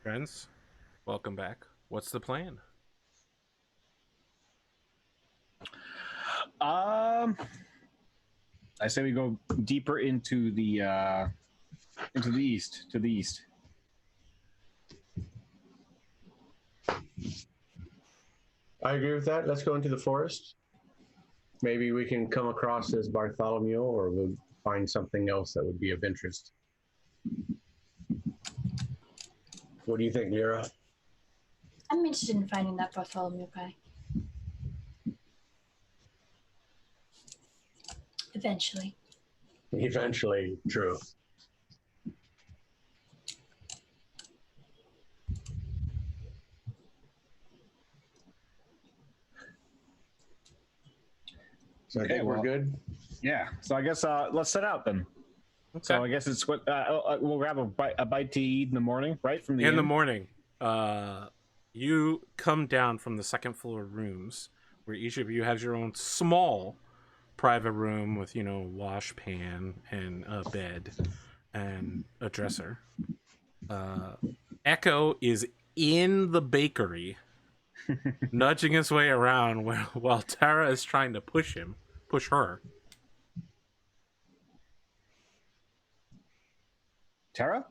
Friends, welcome back. What's the plan? Um, I say we go deeper into the east, to the east. I agree with that. Let's go into the forest. Maybe we can come across this Bartholomew, or we'll find something else that would be of interest. What do you think, Lyra? I'm interested in finding that Bartholomew guy. Eventually. Eventually, true. So I think we're good. Yeah. So I guess let's set out then. Okay. So I guess it's what we'll grab a bite to eat in the morning, right? From the In the inn? morning, you come down from the second floor rooms where each of you has your own small private room with, wash pan and a bed and a dresser. Echo is in the bakery, nudging his way around while Tara is trying to push her. Tara?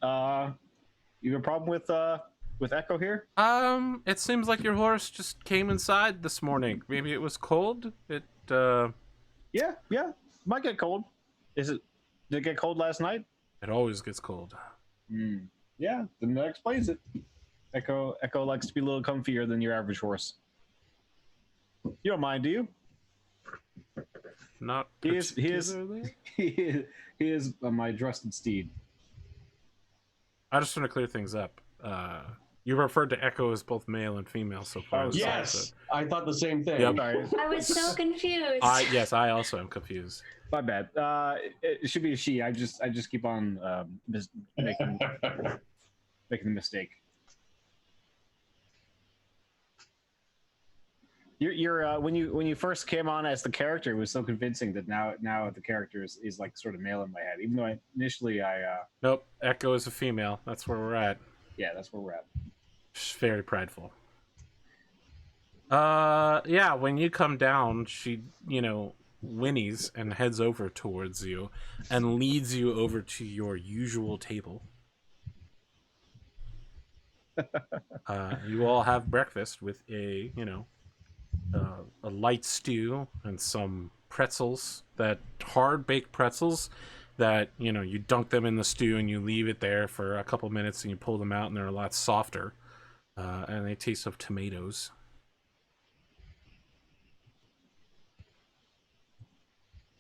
You have a problem with Echo here? It seems like your horse just came inside this morning. Maybe it was cold. Yeah. Might get cold. Did it get cold last night? It always gets cold. Yeah, then that explains it. Echo likes to be a little comfier than your average horse. You don't mind, do you? Not He is particularly. he is my trusted steed. I just want to clear things up. You referred to Echo as both male and female so far. Oh, this Yes, episode. I thought the same thing. Yep. Sorry, I was so confused. Yes, I also am confused. my bad. It should be a she. I just keep on making the mistake. You're when you first came on as the character, it was so convincing that now the character is like sort of male in my head. Even though initially Nope, Echo is a female. That's where we're at. yeah, that's where we're at. She's very prideful. Yeah, when you come down, she, whinnies and heads over towards you and leads you over to your usual table. You all have breakfast with a light stew and some pretzels, that hard baked pretzels that, you dunk them in the stew and you leave it there for a couple minutes and you pull them out and they're a lot softer. And they taste of tomatoes.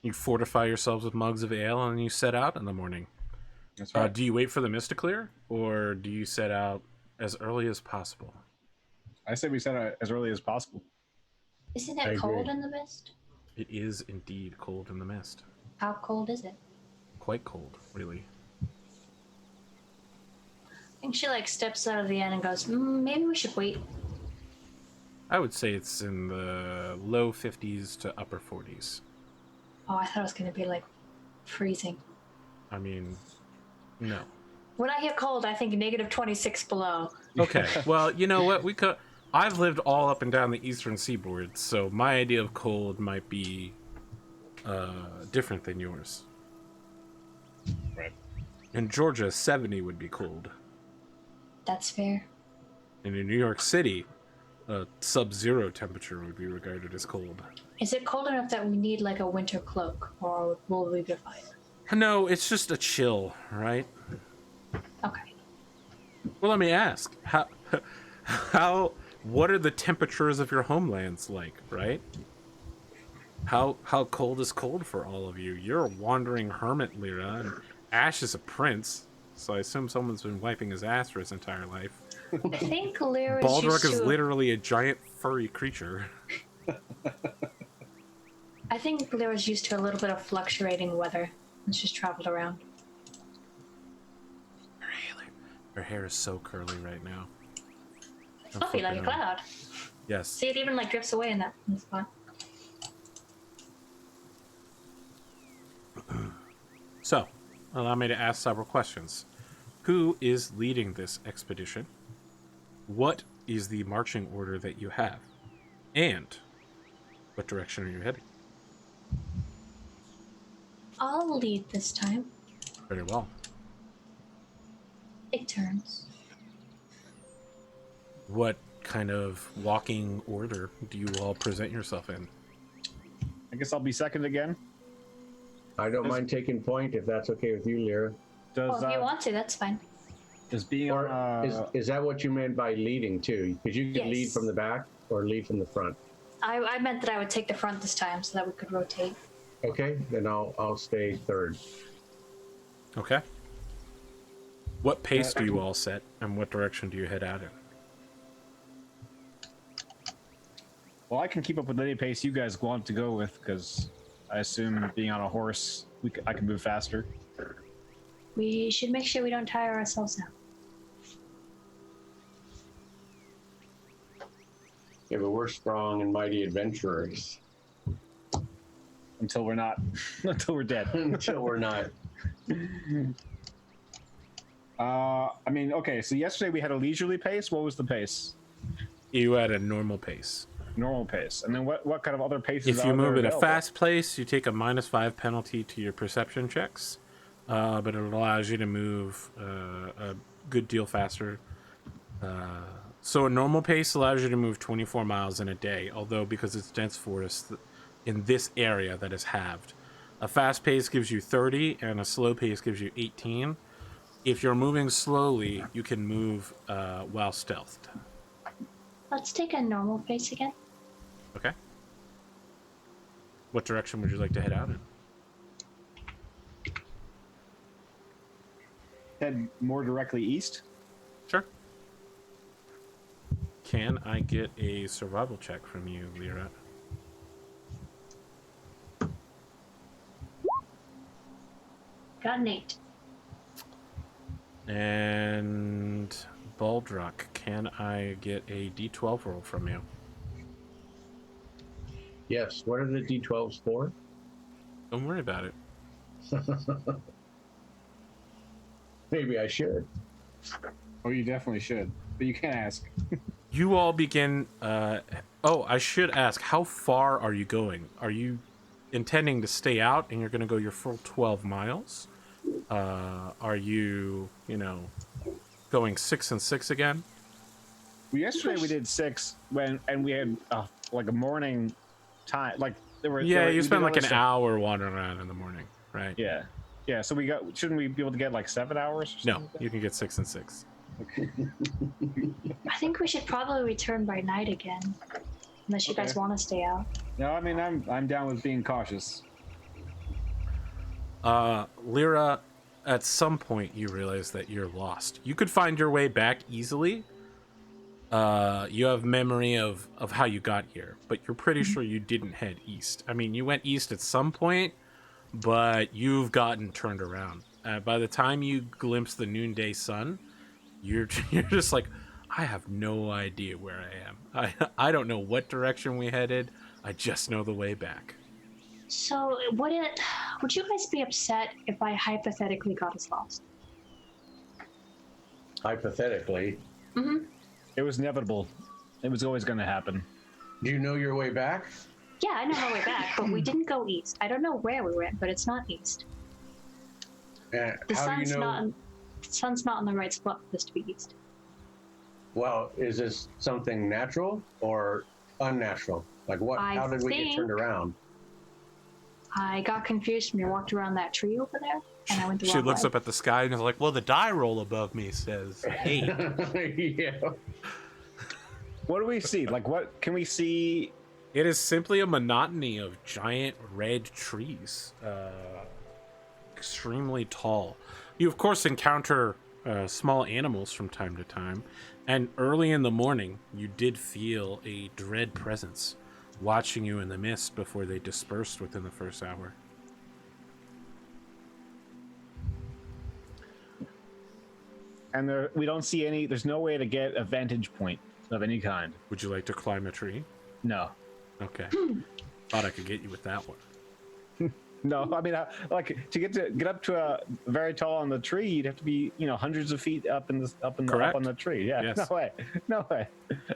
You fortify yourselves with mugs of ale and you set out in the morning. That's right. Do you wait for the mist to clear, or do you set out as early as possible? I say we set out as early as possible. Isn't I it cold agree. in the mist? It is indeed cold in the mist. How cold is it? Quite cold, really. I think she steps out of the inn and goes, maybe we should wait. I would say it's in the low 50s to upper 40s. Oh, I thought it was going to be freezing. I mean, no. When I hear cold, I think negative 26 below. Okay, well, you know what? I've lived all up and down the eastern seaboard, so my idea of cold might be different than yours. Right. In Georgia, 70 would be cold. That's fair. And in New York City, sub-zero temperature would be regarded as cold. Is it cold enough that we need a winter cloak, or will we be fine? No, it's just a chill, right? Okay. Well, let me ask, what are the temperatures of your homelands like, right? How cold is cold for all of you? You're a wandering hermit, Lyra, and Ash is a prince, so I assume someone's been wiping his ass for his entire life. I think Lyra's Baldrick used is to... literally a giant furry creature. I think Lyra's used to a little bit of fluctuating weather when she's traveled around. Her hair is so curly right now. I'm Fluffy like a flipping on. cloud. Yes. See, it even drifts away in that spot. So, allow me to ask several questions. who is leading this expedition? What is the marching order that you have? And what direction are you heading? I'll lead this time. Very well. Take turns. What kind of walking order do you all present yourself in? I guess I'll be second again. I don't mind taking point if that's okay with you, Lyra. Does Well, if you want to, that's fine. does being Or on is that what you meant by leading too? Because you could lead Yes. from the back or lead from the front. I meant that I would take the front this time so that we could rotate. Okay, then I'll stay third. Okay. What pace do you all set, and what direction do you head out in? well, I can keep up with any pace you guys want to go with, because I assume being on a horse, I can move faster. We should make sure we don't tire ourselves out. Yeah, but we're strong and mighty adventurers. Until we're not. Until we're dead. Until we're not. I mean, okay, so yesterday we had a leisurely pace. What was the pace? You had a normal pace. Normal pace. And then what kind of other paces If you are move there at a available? fast pace, you take a -5 penalty to your perception checks, but it allows you to move a good deal faster. So a normal pace allows you to move 24 miles in a day, although because it's dense forest in this area that is halved. A fast pace gives you 30, and a slow pace gives you 18. If you're moving slowly, you can move while stealthed. Let's take a normal pace again. Okay. What direction would you like to head out in? Head more directly east. Sure. Can I get a survival check from you, Lyra? Got an 8. And Baldrock, can I get a D12 roll from you? Yes. What are the D12s for? Don't worry about it. Maybe I should. Oh, you definitely should. But you can't ask. You all begin. Oh, I should ask, how far are you going? Are you intending to stay out and you're going to go your full 12 miles? Are you, going 6 and 6 again? Well, yesterday we did 6 and we had like a morning time. Like Yeah, you we spent did like other an stuff. hour wandering around in the morning, right? Yeah. So shouldn't we be able to get like 7 hours? Or No, something like you can get 6 and 6. that? Okay. I think we should probably return by night again. Unless you guys Okay. want to stay out. No, I mean I'm down with being cautious. Lyra, at some point you realize that you're lost. You could find your way back easily. You have memory of how you got here, but you're pretty sure you didn't head east. I mean, you went east at some point, but you've gotten turned around. By the time you glimpse the noonday sun, you're just like, I have no idea where I am. I don't know what direction we headed. I just know the way back. So, would you guys be upset if I hypothetically got us lost? Hypothetically. Mm-hmm. It was inevitable. It was always going to happen. Do you know your way back? Yeah, I know my way back, but we didn't go east. I don't know where we went, but it's not east. And The how do you sun's know? the sun's not in the right spot for this to be east. Well, is this something natural or unnatural? Like what? I How did we get think- turned around? I got confused when we walked around that tree over there, and I went the She wrong looks way. up at the sky and is like, well, the die roll above me says 8. Yeah. What do we see? Like, what can we see? It is simply a monotony of giant red trees, extremely tall. You, of course, encounter small animals from time to time, and early in the morning, you did feel a dread presence watching you in the mist before they dispersed within the first hour. And we don't see any. There's no way to get a vantage point of any kind. Would you like to climb a tree? No. Okay. Thought I could get you with that one. No, I mean, like to get up to a very tall on the tree, you'd have to be, hundreds of feet up up on the tree. Yeah, Yes. no way.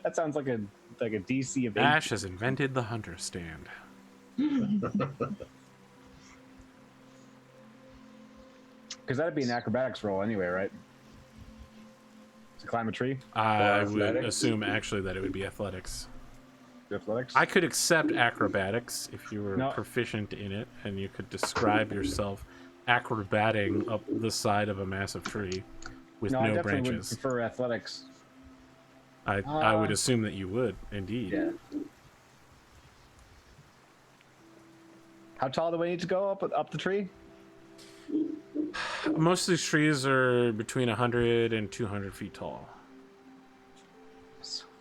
That sounds like a DC of 8. Ash has invented the hunter stand. Because that'd be an acrobatics roll anyway, right? To climb a tree. I would athletics? assume actually that it would be athletics. Athletics. I could accept acrobatics if you were No. proficient in it and you could describe yourself acrobating up the side of a massive tree with I no definitely branches. would prefer athletics. I would assume that you would, indeed. Yeah. How tall do we need to go up the tree? Most of these trees are between 100 and 200 feet tall.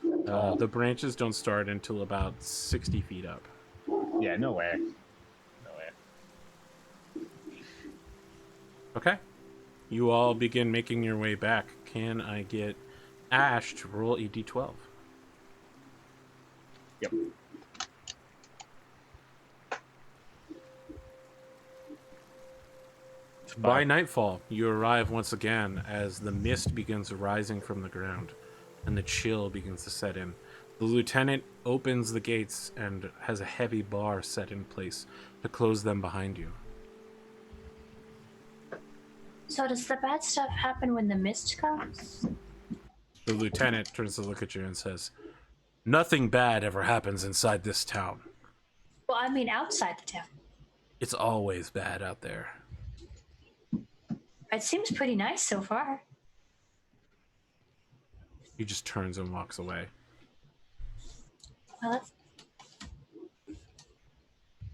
The branches don't start until about 60 feet up. Yeah, no way. No way. Okay. You all begin making your way back. Can I get Ash to roll a d12? Yep. By nightfall, you arrive once again as the mist begins rising from the ground and the chill begins to set in. The lieutenant opens the gates and has a heavy bar set in place to close them behind you. So does the bad stuff happen when the mist comes? The lieutenant turns to look at you and says, "Nothing bad ever happens inside this town. Well, I mean outside the town. It's always bad out there." It seems pretty nice so far. He just turns and walks away. Well,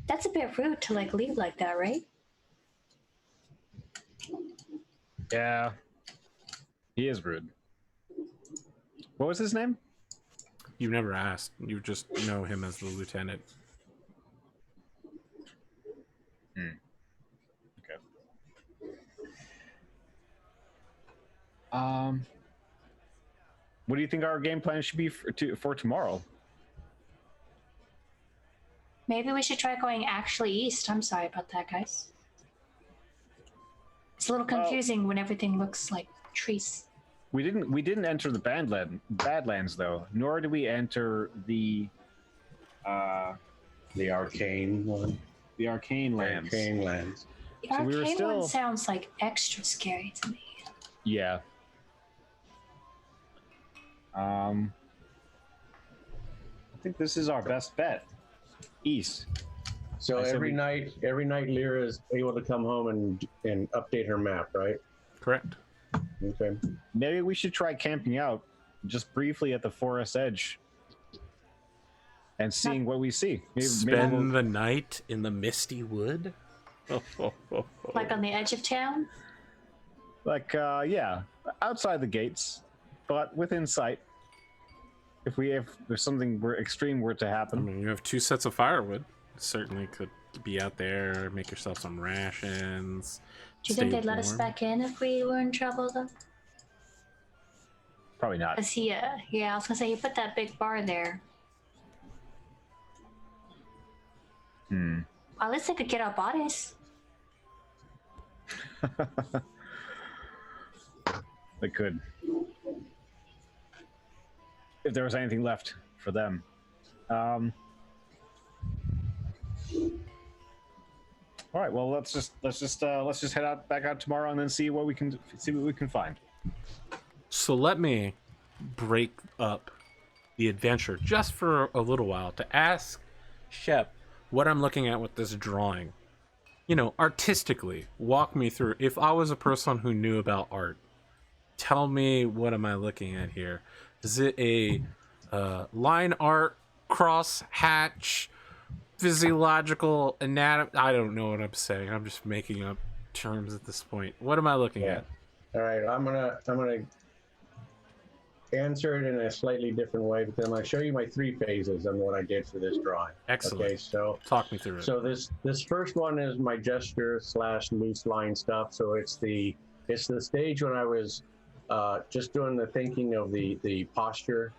that's a bit rude to leave like that, right? Yeah. He is rude. What was his name? You've never asked. You just know him as the lieutenant. Okay. What do you think our game plan should be for tomorrow? Maybe we should try going actually east. I'm sorry about that, guys. It's a little confusing when everything looks like trees. We didn't enter the Badlands though, nor did we enter the arcane one. the Arcane Lands. Arcane lands. The So we were arcane still- one sounds like extra scary to me. Yeah. I think this is our best bet. East. So I said every night Lyra is able to come home and update her map, right? Correct. Okay. Maybe we should try camping out just briefly at the forest edge and seeing what we see. Maybe Spend the night in the misty wood? Like on the edge of town? yeah, outside the gates, but within sight. If something extreme were to I happen. mean, you have 2 sets of firewood. Certainly could be out there, make yourself some rations. Do you think stay they'd let us warm. back in if we were in trouble, though? Probably not. Because yeah, I was gonna say, you put that big bar there. Well, at least they could get our bodies. They could. If there was anything left for them. All right. Well, let's just head back out tomorrow and then see what we can find. So let me break up the adventure just for a little while to ask Shep what I'm looking at with this drawing. You know, artistically, walk me through. If I was a person who knew about art, tell me, what am I looking at here? Is it a line art, cross hatch, physiological anatomy? I don't know what I'm saying. I'm just making up terms at this point. What am I looking at? All right. I'm gonna answer it in a slightly different way because I'm gonna show you my 3 phases on what I did for this drawing. Excellent. Okay. So Talk me through it. So this first one is my gesture / loose line stuff. So it's the stage when I was just doing the thinking of the posture.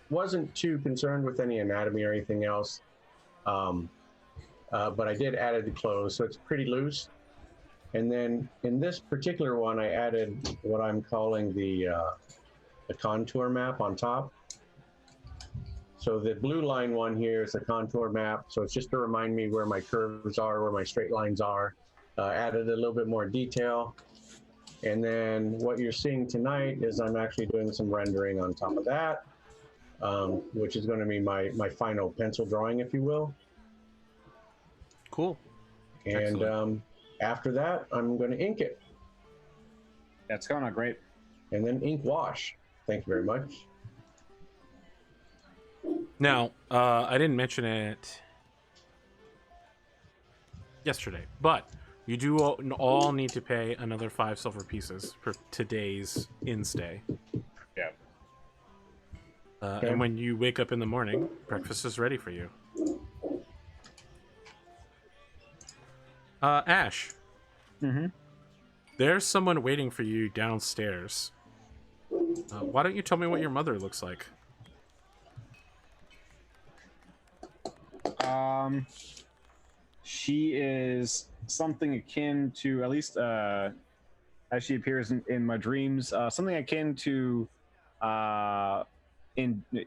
Wasn't too concerned with any anatomy or anything else. but I did add the clothes, so it's pretty loose. And then in this particular one, I added what I'm calling the contour map on top. So the blue line one here is a contour map. So it's just to remind me where my curves are, where my straight lines are. Added a little bit more detail. And then what you're seeing tonight is I'm actually doing some rendering on top of that, which is going to be my final pencil drawing, if you will. Cool. And after that, I'm going to ink it. That's going on great. And then ink wash. Thank you very much. Now, I didn't mention it yesterday, but you do all need to pay another 5 silver pieces for today's in-stay. Yeah. Okay. And when you wake up in the morning, breakfast is ready for you. Ash. Mm-hmm. There's someone waiting for you downstairs. Why don't you tell me what your mother looks like? She is something akin to, at least as she appears in my dreams, something akin to you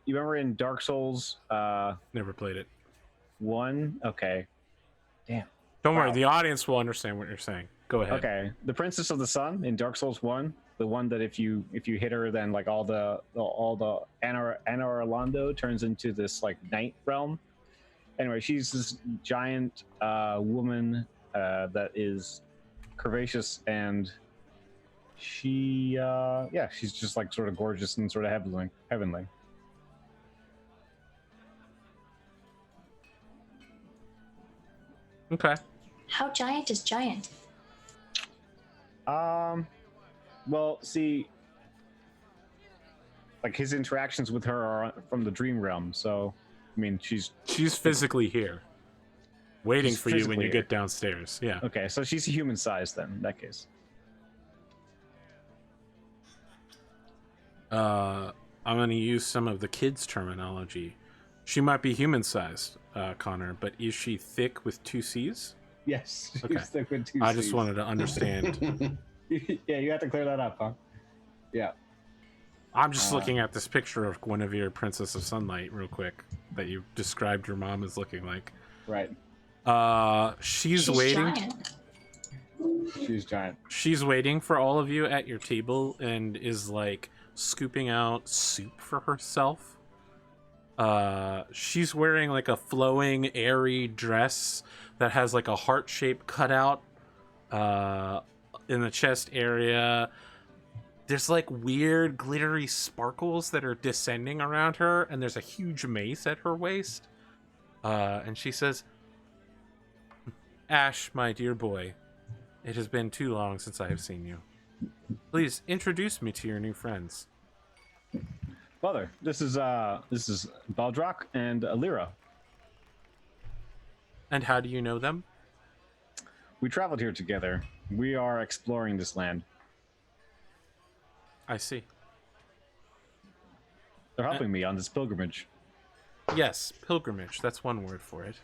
remember in Dark Souls Never played it. 1? Okay. Damn. Don't worry, Wow. the audience will understand what you're saying. Go ahead. Okay. The Princess of the Sun in Dark Souls 1, the one that if you hit her, then like all the Anna Orlando turns into this like night realm. Anyway, she's this giant woman that is curvaceous, and she's just like sort of gorgeous and sort of heavenly. Okay. How giant is giant? Well, see, like his interactions with her are from the dream realm, so I mean, she's physically here, waiting She's for you when physically you here. get downstairs. Yeah. okay. So she's a human size then, in that case. I'm going to use some of the kids' terminology. She might be human-sized, Connor, but is she thick with 2 C's? Yes. She's Okay. thick with 2 I just Cs. wanted to understand. Yeah, you have to clear that up, huh? Yeah. I'm just looking at this picture of Guinevere, Princess of Sunlight, real quick, that you described your mom as looking like. Right. She's waiting. Giant. She's giant. She's waiting for all of you at your table and is like scooping out soup for herself. She's wearing like a flowing, airy dress that has like a heart-shaped cutout in the chest area. There's like weird glittery sparkles that are descending around her, and there's a huge mace at her waist. And she says, "Ash, my dear boy, it has been too long since I have seen you. Please introduce me to your new friends." Mother, this is Baldrock and Alira. "And how do you know them?" We traveled here together. We are exploring this land. "I see. They're helping me on this pilgrimage. Yes, pilgrimage. That's one word for it.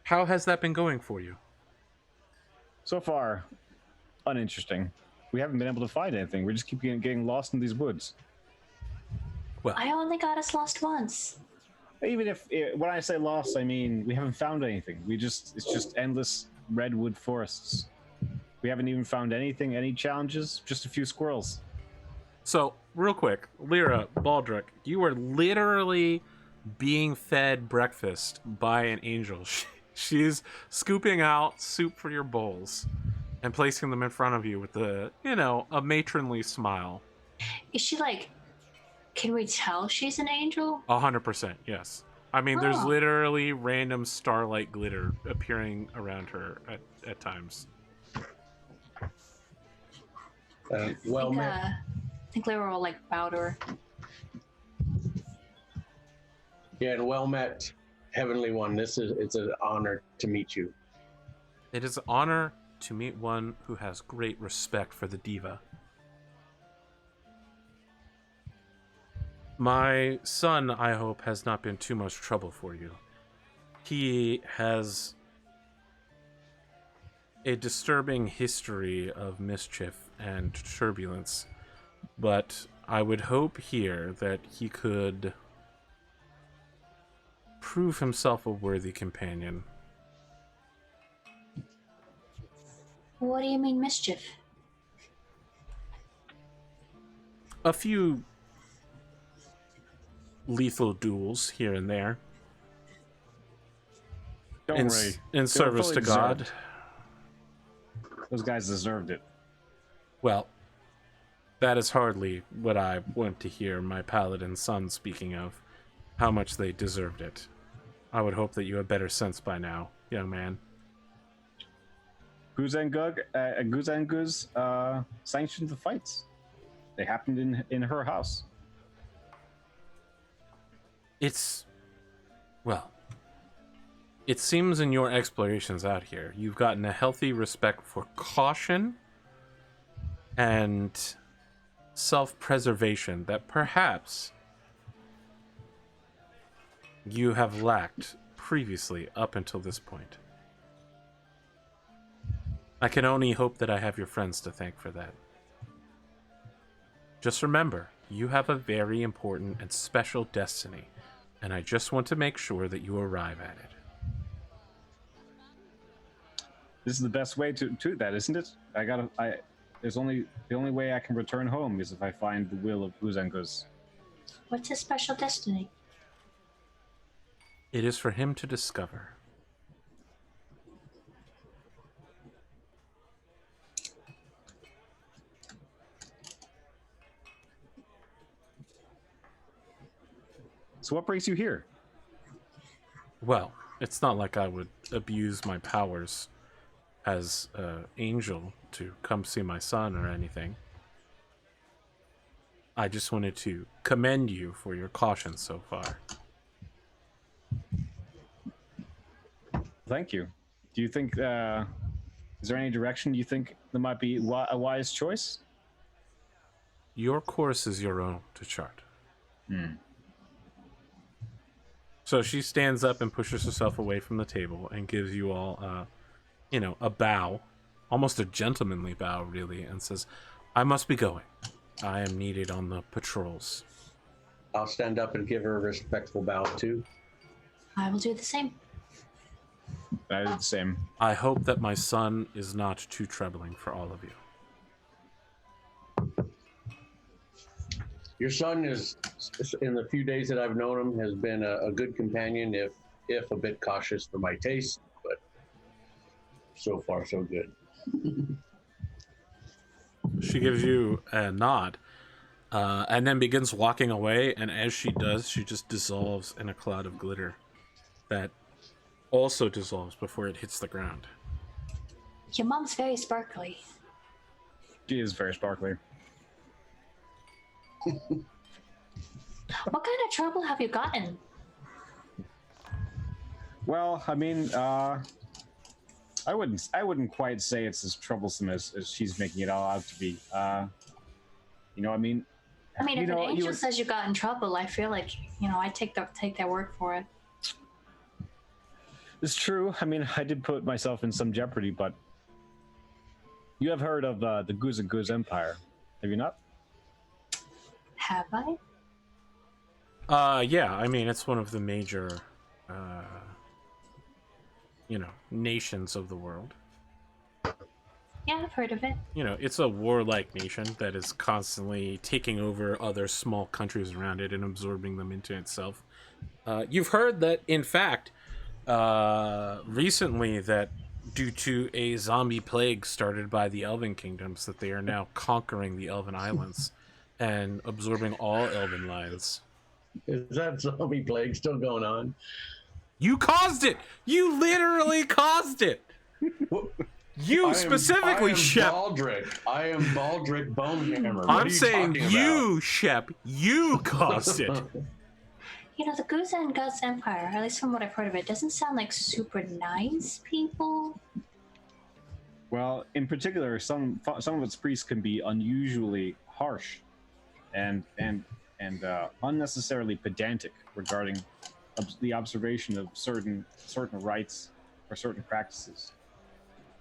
How has that been going for you?" So far, uninteresting. We haven't been able to find anything. We just keep getting lost in these woods. Well, I only got us lost once. Even if, when I say lost, I mean we haven't found anything. It's just endless redwood forests. We haven't even found anything, any challenges, just a few squirrels. so real quick, Lyra, Baldrick, you were literally being fed breakfast by an angel. She's scooping out soup for your bowls and placing them in front of you with a matronly smile. Is she like? Can we tell she's an angel? 100%, yes. I mean, there's Oh. literally random starlight glitter appearing around her at times. Well I met. think Lyra will like bow to her. Yeah, and well met, Heavenly One. It's an honor to meet you. It is an honor to meet one who has great respect for the diva. My son, I hope, has not been too much trouble for you. He has a disturbing history of mischief and turbulence, but I would hope here that he could prove himself a worthy companion. What do you mean mischief? A few lethal duels here and there. Don't worry. In They were service fully to God. deserved. Those guys deserved it. Well, that is hardly what I want to hear my paladin son speaking of, how much they deserved it. I would hope that you have better sense by now, young man. Guz sanctioned the fights. They happened in her house. It seems in your explorations out here, you've gotten a healthy respect for caution and self-preservation that perhaps you have lacked previously up until this point. I can only hope that I have your friends to thank for that. Just remember, you have a very important and special destiny, and I just want to make sure that you arrive at it. This is the best way to that, isn't it? The only way I can return home is if I find the will of Guz. What's his special destiny? It is for him to discover. So what brings you here? Well, it's not like I would abuse my powers as an angel to come see my son or anything. I just wanted to commend you for your caution so far. Thank you. Do you think, is there any direction you think there might be a wise choice? Your course is your own to chart. Hmm. So she stands up and pushes herself away from the table and gives you all, a bow, almost a gentlemanly bow, really, and says, I must be going. I am needed on the patrols. I'll stand up and give her a respectful bow too. I will do the same. I did the same. I hope that my son is not too troubling for all of you. Your son is, in the few days that I've known him, has been a good companion, if a bit cautious for my taste, but so far so good. She gives you a nod, and then begins walking away, and as she does, she just dissolves in a cloud of glitter that also dissolves before it hits the ground. Your mom's very sparkly. She is very sparkly. What kind of trouble have you gotten? Well, I mean, I wouldn't quite say it's as troublesome as she's making it all out to be. I mean, if an angel says you got in trouble, I feel like, I take their word for it. It's true. I mean, I did put myself in some jeopardy, but you have heard of the Guz Empire, have you not? Have I? Yeah, I mean, it's one of the major, nations of the world. Yeah, I've heard of it. It's a warlike nation that is constantly taking over other small countries around it and absorbing them into itself. You've heard that, in fact, recently, that due to a zombie plague started by the Elven kingdoms, that they are now conquering the Elven islands and absorbing all Elven lands. Is that zombie plague still going on? You caused it! You literally caused it! You specifically, Shep. I am Baldric Bonehammer. I'm saying you, Shep. You caused it. The Guz Empire, at least from what I've heard of it, doesn't sound like super nice people. Well, in particular, some of its priests can be unusually harsh, and unnecessarily pedantic regarding the observation of certain rites or certain practices.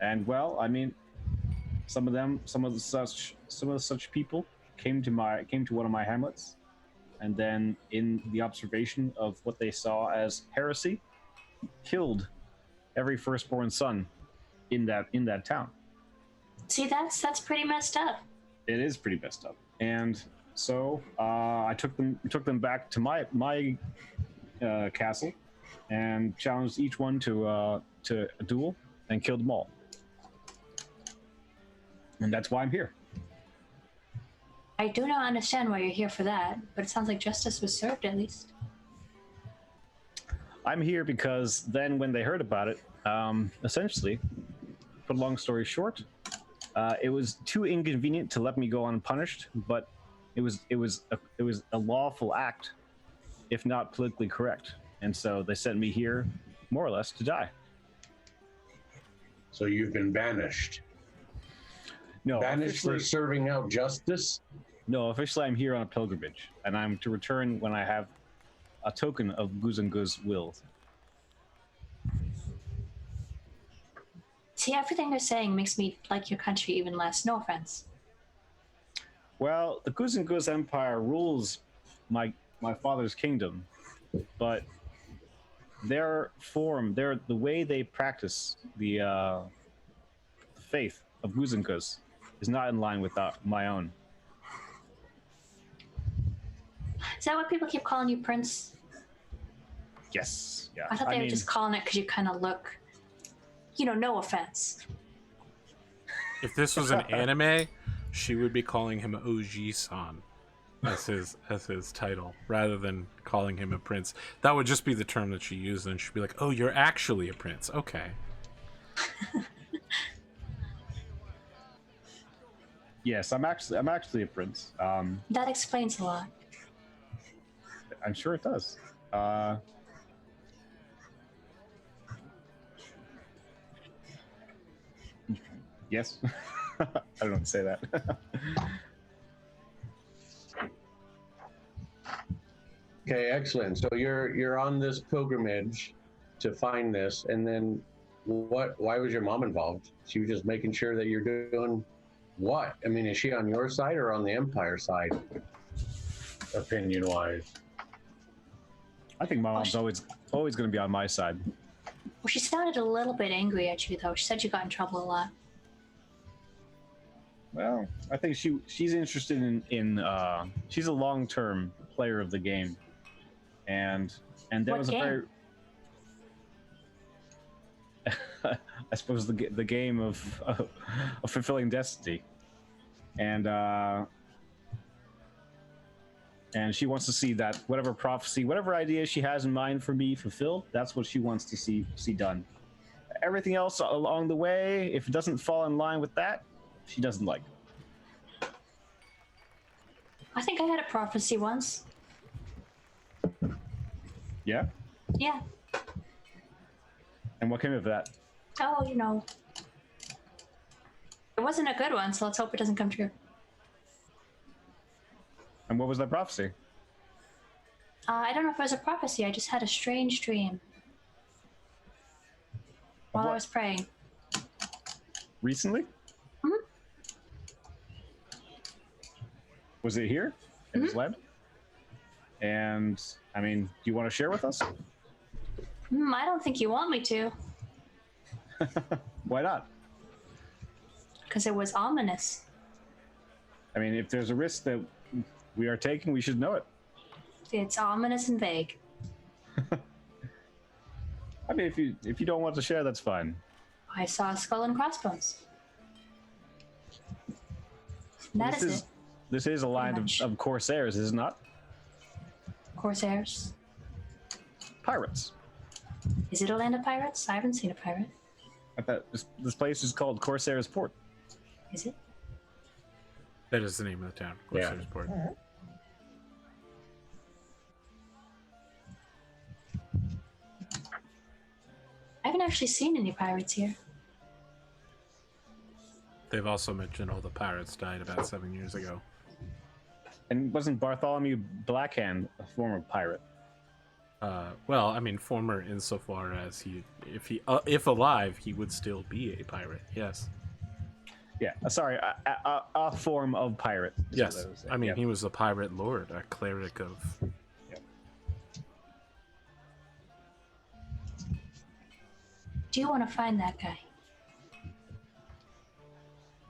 And well, I mean, some of such people came to one of my hamlets, and then in the observation of what they saw as heresy, killed every firstborn son in that town. See, that's pretty messed up. It is pretty messed up. And so I took them back to my castle and challenged each one to a duel and killed them all. And that's why I'm here. I do not understand why you're here for that, but it sounds like justice was served at least. I'm here because then when they heard about it, essentially, put a long story short, it was too inconvenient to let me go unpunished, but it was a lawful act, if not politically correct. And so they sent me here, more or less, to die. So you've been banished. No, Banished for serving out justice? No, officially I'm here on a pilgrimage, and I'm to return when I have a token of Guzangu's will. See, everything you're saying makes me like your country even less. No offense. Well, the Guzangu's Empire rules my father's kingdom, but the way they practice the faith of Guzangu's is not in line with my own. Is that why people keep calling you Prince? Yes. Yeah. I thought they were just calling it because you kind of look, no offense. If this was an anime, she would be calling him OG-san as his title, rather than calling him a prince. That would just be the term that she used, and she'd be like, "Oh, you're actually a prince." Okay. Yes, I'm actually a prince. That explains a lot. I'm sure it does. Yes. I don't know how to say that. Okay, excellent. So you're on this pilgrimage to find this, and then why was your mom involved? She was just making sure that you're doing what? I mean, is she on your side or on the Empire side, opinion-wise? I think my mom's always going to be on my side. Well, she sounded a little bit angry at you, though. She said you got in trouble a lot. Well, I think she's interested in she's a long-term player of the game, and that What was game? a very I suppose the game of fulfilling destiny, and she wants to see that whatever prophecy, whatever idea she has in mind for me fulfilled, that's what she wants to see done. Everything else along the way, if it doesn't fall in line with that, she doesn't like. I think I had a prophecy once. Yeah? Yeah. And what came of that? Oh, it wasn't a good one, so let's hope it doesn't come true. And what was that prophecy? I don't know if it was a prophecy. I just had a strange dream while I was praying. Recently? Mm-hmm. Was it here in this lab? And I mean, do you want to share with us? I don't think you want me to. Why not? Because it was ominous. I mean, if there's a risk that we are taking, we should know it. It's ominous and vague. I mean, if you don't want to share, that's fine. I saw a skull and crossbones. That is it. This is a line much. of corsairs, is it not? Corsairs. Pirates. Is it a land of pirates? I haven't seen a pirate. I thought this place is called Corsair's Port. Is it? That is the name of the town, Corsair's Port. I haven't actually seen any pirates here. They've also mentioned all the pirates died about 7 years ago. And wasn't Bartholomew Blackhand a former pirate? Well, I mean, former insofar as if alive, he would still be a pirate. Yes. Yeah, sorry, a form of pirate. Yes. I mean, he was a pirate lord, a cleric of. Do you want to find that guy?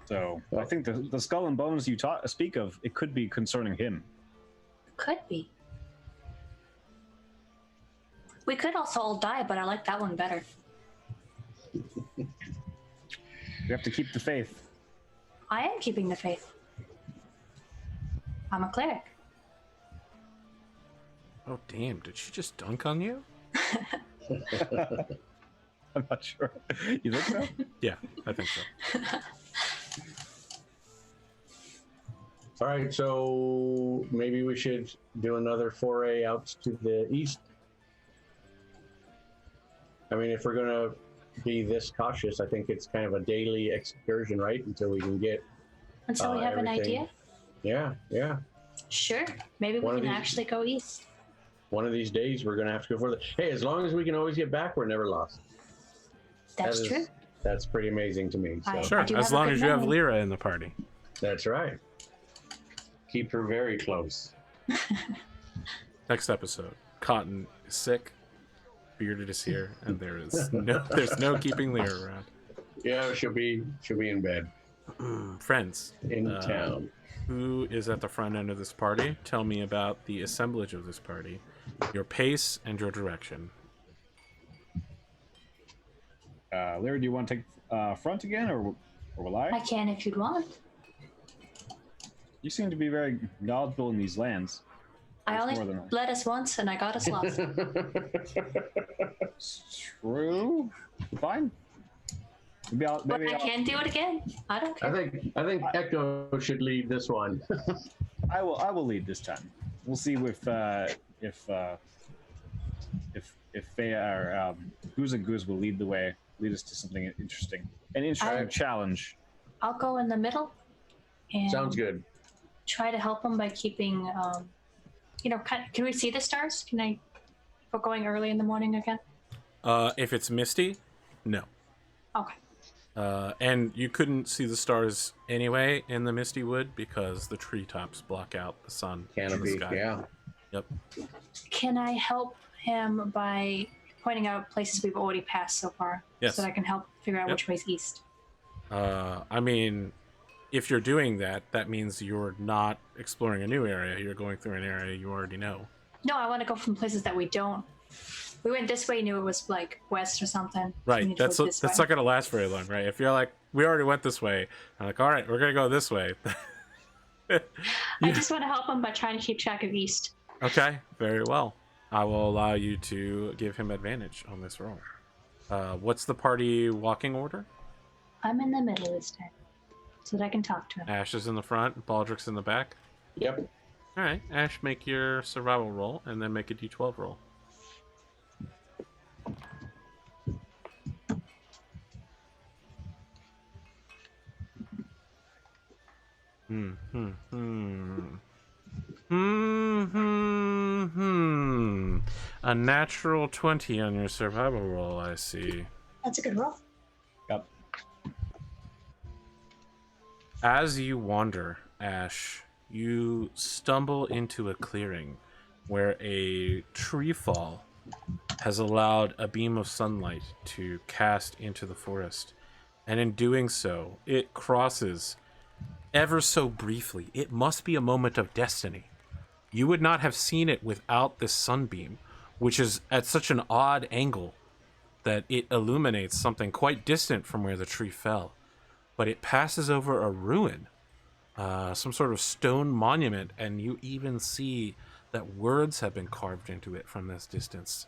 So I think the skull and bones you speak of, it could be concerning him. Could be. We could also all die, but I like that one better. We have to keep the faith. I am keeping the faith. I'm a cleric. Oh damn! Did she just dunk on you? I'm not sure. You think so? Yeah, I think so. All right, so maybe we should do another foray out to the east. I mean, if we're gonna be this cautious, I think it's kind of a daily excursion, right? Until we can get. Until we have an everything. idea? Yeah. Sure. Maybe we can actually go east. One of these days, we're gonna have to go further. Hey, as long as we can always get back, we're never lost. That's true. That's pretty amazing to me. So. Sure, as long as you have Lyra in the party. That's right. Keep her very close. Next episode, Cotton is sick, Bearded is here, and there's no keeping Lyra around. Yeah, she'll be in bed. Friends, in town. Who is at the front end of this party? Tell me about the assemblage of this party, your pace, and your direction. Lyra, do you want to take front again, or will I? I can if you'd want. You seem to be very knowledgeable in these lands. I only led us once, and I got us lost. True. Fine. Maybe but I can do it again. I don't care. I think Echo should lead this one. I will lead this time. We'll see if they are Goose and Goose will lead the way, lead us to something interesting, an interesting challenge. I'll go in the middle. And sounds good. Try to help them by keeping, can we see the stars? We're going early in the morning again? If it's misty, no. Okay. And you couldn't see the stars anyway in the misty wood because the treetops block out the sun. Canopy, yeah. Yep. Can I help him by pointing out places we've already passed so far? Yes. So that I can help figure out which way's east. I mean, if you're doing that, that means you're not exploring a new area. You're going through an area you already know. No, I want to go from places that we don't. We went this way, knew it was like west or something. Right. That's not going to last very long, right? If you're like, we already went this way, I'm like, all right, we're going to go this way. I just want to help him by trying to keep track of east. Okay, very well. I will allow you to give him advantage on this roll. What's the party walking order? I'm in the middle this time, so that I can talk to him. Ash is in the front, Baldrick's in the back. Yep. All right, Ash, make your survival roll, and then make a d12 roll. A natural 20 on your survival roll, I see. That's a good roll. Yep. As you wander, Ash, you stumble into a clearing where a tree fall has allowed a beam of sunlight to cast into the forest. And in doing so, it crosses ever so briefly. It must be a moment of destiny. You would not have seen it without this sunbeam, which is at such an odd angle that it illuminates something quite distant from where the tree fell. But it passes over a ruin, some sort of stone monument, and you even see that words have been carved into it from this distance.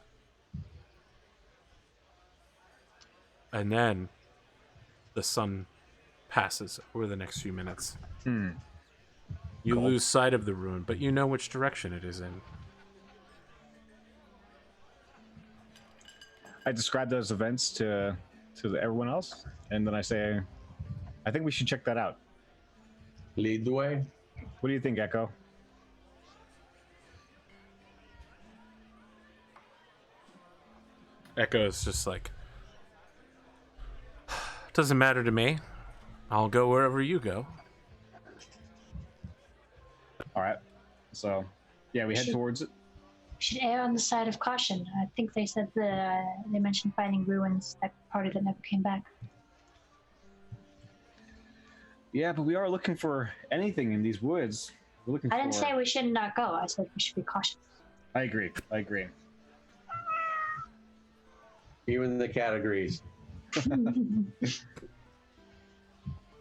And then the sun passes over the next few minutes. You lose sight of the ruin, but you know which direction it is in. I describe those events to everyone else, and then I say, I think we should check that out. Lead the way. What do you think, Echo? Echo's just like, doesn't matter to me. I'll go wherever you go. All right. So, yeah, we head towards it. Should err on the side of caution. I think they said they mentioned finding ruins, that party that never came back. Yeah, but we are looking for anything in these woods. We're looking I didn't for... say we should not go. I said we should be cautious. I agree. Even the cat agrees.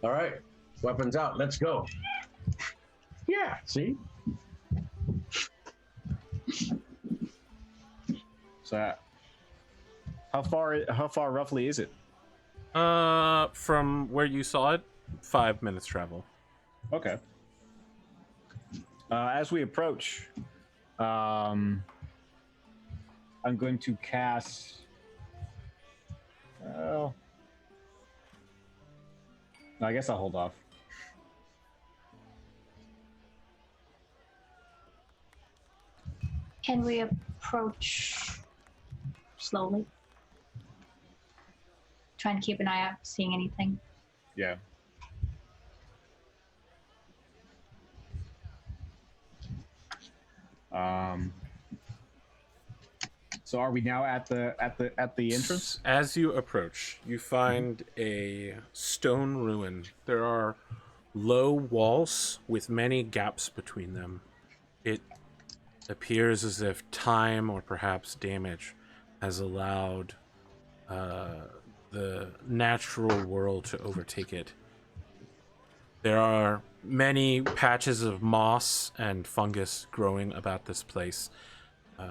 All right, weapons out. Let's go. Yeah, see? So, how far roughly is it? From where you saw it, 5 minutes travel. Okay. As we approach, I'm going to cast. No, I guess I'll hold off. Can we approach slowly? Trying to keep an eye out, seeing anything. Yeah. So are we now at the entrance? As you approach, you find a stone ruin. There are low walls with many gaps between them. It appears as if time or perhaps damage has allowed the natural world to overtake it. There are many patches of moss and fungus growing about this place,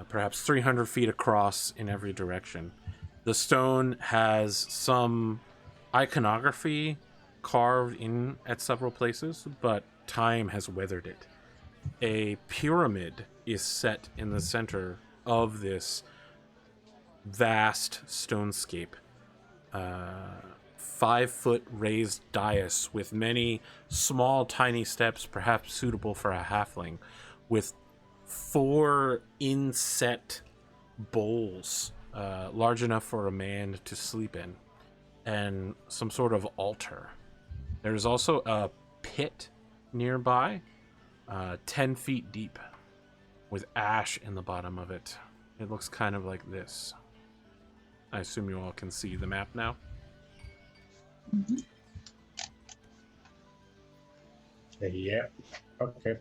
perhaps 300 feet across in every direction. The stone has some iconography carved in at several places, but time has weathered it. A pyramid is set in the center of this vast stonescape. 5-foot raised dais with many small, tiny steps, perhaps suitable for a halfling, with 4 inset bowls large enough for a man to sleep in, and some sort of altar. There's also a pit nearby, 10 feet deep, with ash in the bottom of it. It looks kind of like this. I assume you all can see the map now. Mm-hmm. Yeah. Okay.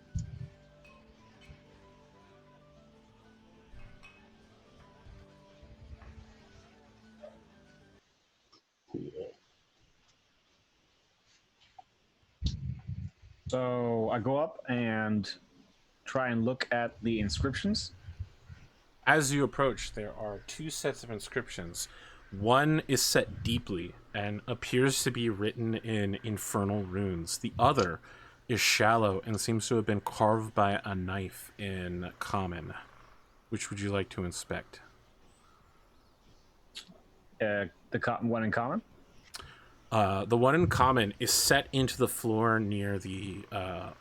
So I go up and try and look at the inscriptions. As you approach, there are 2 sets of inscriptions. One is set deeply and appears to be written in infernal runes. The other is shallow and seems to have been carved by a knife in common. Which would you like to inspect? The one in common? The one in common is set into the floor near the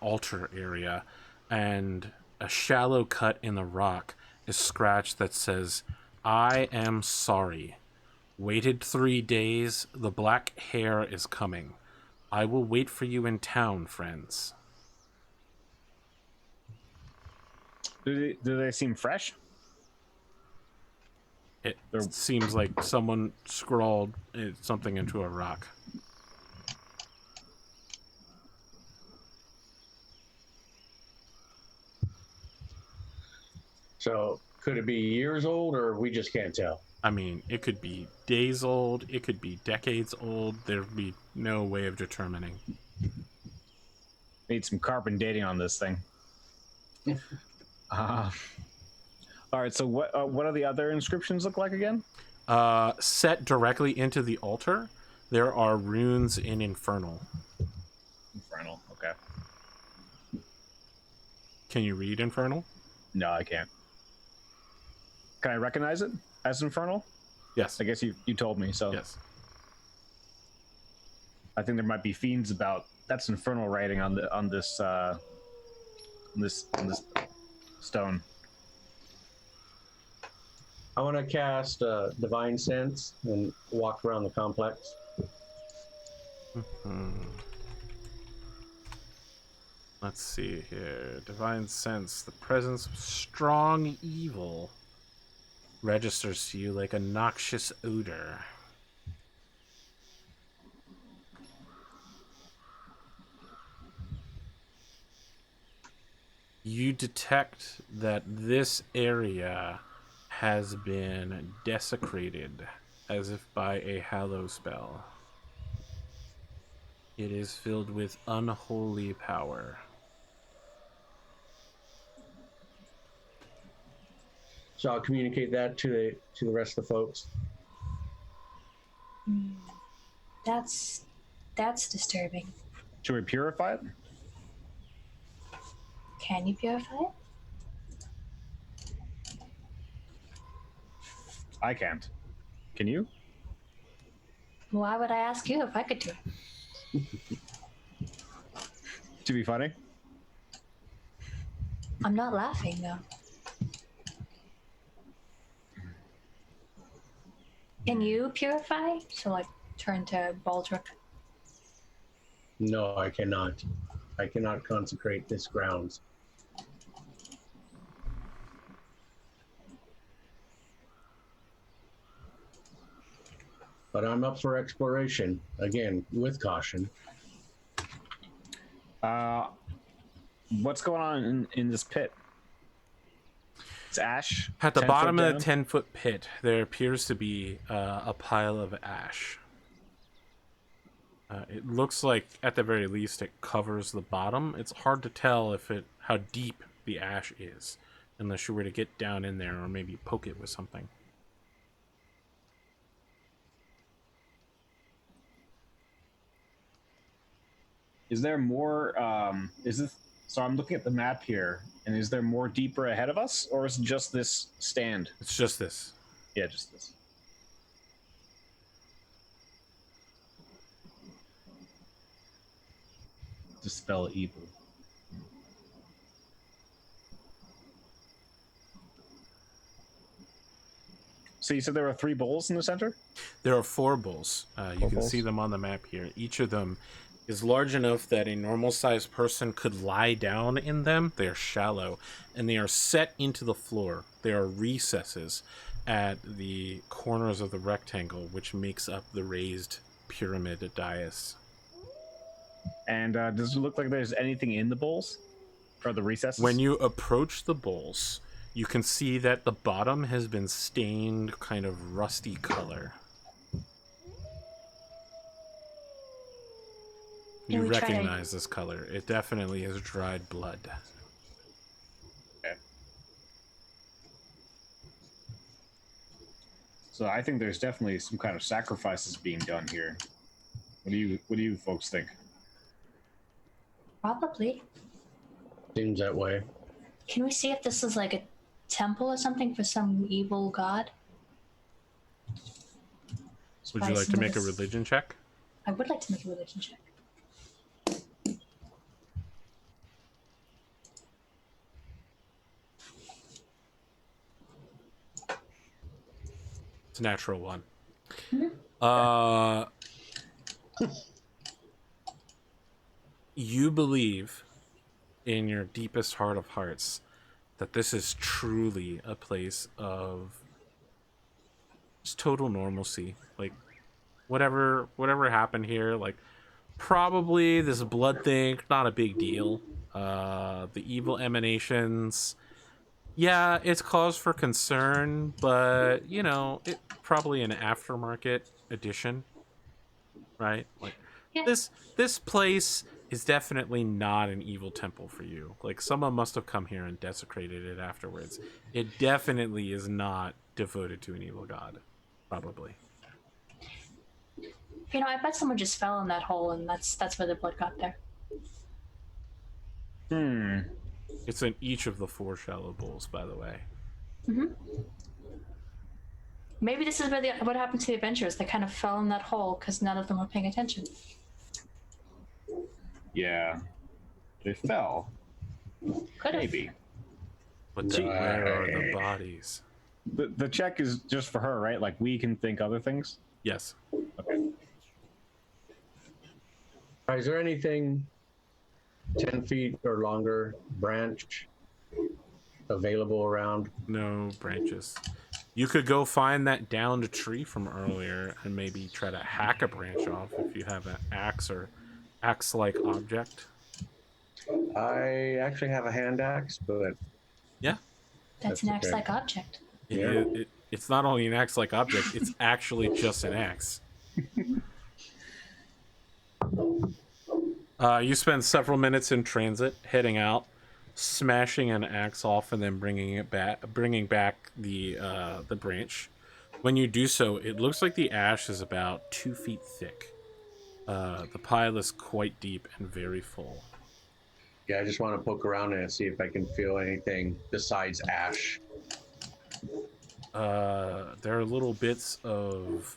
altar area, and a shallow cut in the rock is scratched that says, "I am sorry. Waited 3 days. The black hair is coming. I will wait for you in town, friends." Do they seem fresh? It seems like someone scrawled something into a rock. So, could it be years old, or we just can't tell? I mean, it could be days old, it could be decades old. There'd be no way of determining. Need some carbon dating on this thing. All right, so what do the other inscriptions look like again? Set directly into the altar, there are runes in Infernal. Infernal, okay. Can you read Infernal? No, I can't. Can I recognize it as Infernal? Yes. I guess you told me, so. Yes. I think there might be fiends about. That's Infernal writing on this stone. I want to cast Divine Sense and walk around the complex. Let's see here. Divine Sense. The presence of strong evil registers to you like a noxious odor. You detect that this area has been desecrated as if by a hallow spell. It is filled with unholy power. So I'll communicate that to the rest of the folks. That's disturbing. Should we purify it? Can you purify it? I can't. Can you? Why would I ask you if I could do it? To be funny? I'm not laughing though. Can you purify? So like turn to Baldric. No, I cannot. I cannot consecrate this grounds. But I'm up for exploration, again, with caution. What's going on in this pit? It's ash. At the 10 bottom foot of the down? 10-foot pit, there appears to be a pile of ash. It looks like, at the very least, it covers the bottom. It's hard to tell how deep the ash is, unless you were to get down in there or maybe poke it with something. Is there more? So I'm looking at the map here, and is there more deeper ahead of us, or is it just this stand? It's just this. Yeah, just this. Dispel evil. So you said there were 3 bowls in the center? There are 4 bowls. You can see them on the map here. Each of them is large enough that a normal-sized person could lie down in them. They are shallow, and they are set into the floor. There are recesses at the corners of the rectangle, which makes up the raised pyramid dais. And does it look like there's anything in the bowls? Or the recesses? When you approach the bowls, you can see that the bottom has been stained kind of rusty color. You recognize this color. It definitely is dried blood. Okay. So I think there's definitely some kind of sacrifices being done here. What do you folks think? Probably. Seems that way. Can we see if this is like a temple or something for some evil god? Would you like to make a religion check? I would like to make a religion check. It's a natural one. You believe in your deepest heart of hearts that this is truly a place of just total normalcy. Like, whatever happened here, like, probably this blood thing, not a big deal. The evil emanations, yeah, it's cause for concern, but, you know, it probably an aftermarket addition, right? Like, Yeah. this place is definitely not an evil temple for you. Like, someone must have come here and desecrated it afterwards. It definitely is not devoted to an evil god, probably. You know, I bet someone just fell in that hole, and that's where the blood got there. It's in each of the 4 shallow bowls, by the way. Maybe this is where what happened to the adventurers. They kind of fell in that hole because none of them were paying attention. Yeah. They fell. Could have. Maybe. But then where are the bodies? The check is just for her, right? Like we can think other things. Yes. Okay. All right, is there anything 10 feet or longer branch available around? No branches. You could go find that downed tree from earlier and maybe try to hack a branch off if you have an axe or axe-like object. I actually have a hand axe, but Yeah. That's an axe-like object. It's not only an axe-like object, it's actually just an axe. You spend several minutes in transit, heading out, smashing an axe off, and then bringing back the branch. When you do so, it looks like the ash is about 2 feet thick. The pile is quite deep and very full. yeah, I just want to poke around in it and see if I can feel anything besides ash. There are little bits of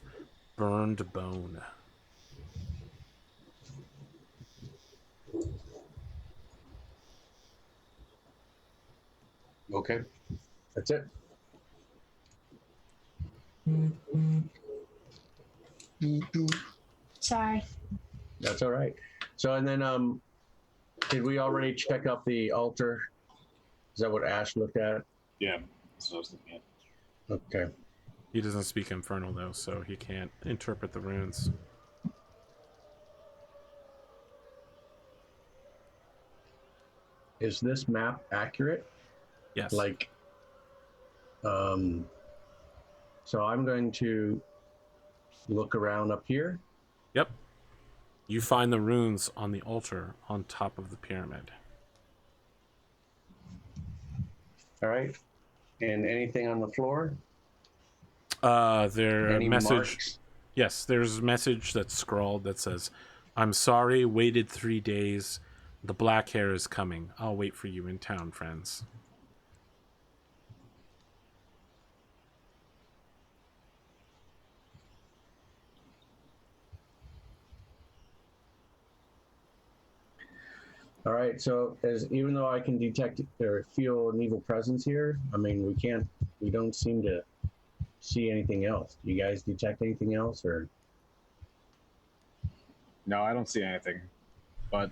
burned bone. Okay, that's it. Sorry. That's all right. So, and then, did we already check up the altar? Is that what Ash looked at? Yeah, that's what I was looking at. Okay. He doesn't speak Infernal, though, so he can't interpret the runes. Is this map accurate? Yes. Like, so I'm going to look around up here. Yep. You find the runes on the altar on top of the pyramid. All right. And anything on the floor? There's Any marks? a message that's scrawled that says, "I'm sorry, waited 3 days. The black hair is coming. I'll wait for you in town, friends." All right. So, even though I can detect or feel an evil presence here, I mean, we don't seem to see anything else. Do you guys detect anything else, or? No, I don't see anything. But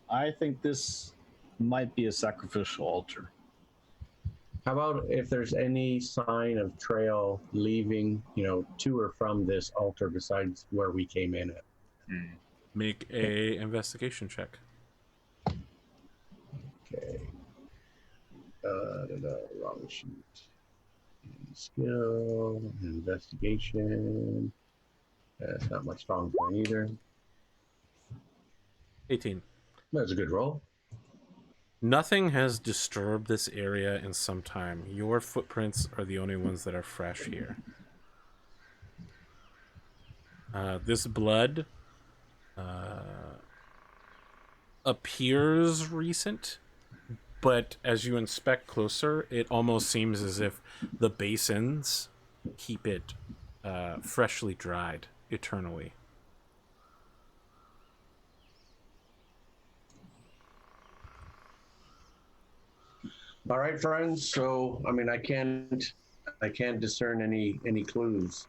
I think this might be a sacrificial altar. How about if there's any sign of trail leaving, to or from this altar besides where we came in at? Make a investigation check. Okay. Wrong sheet. Skill, investigation. That's not my strong point either. 18. That's a good roll. Nothing has disturbed this area in some time. Your footprints are the only ones that are fresh here. This blood appears recent, but as you inspect closer, it almost seems as if the basins keep it freshly dried eternally. All right, friends. So, I mean, I can't discern any clues.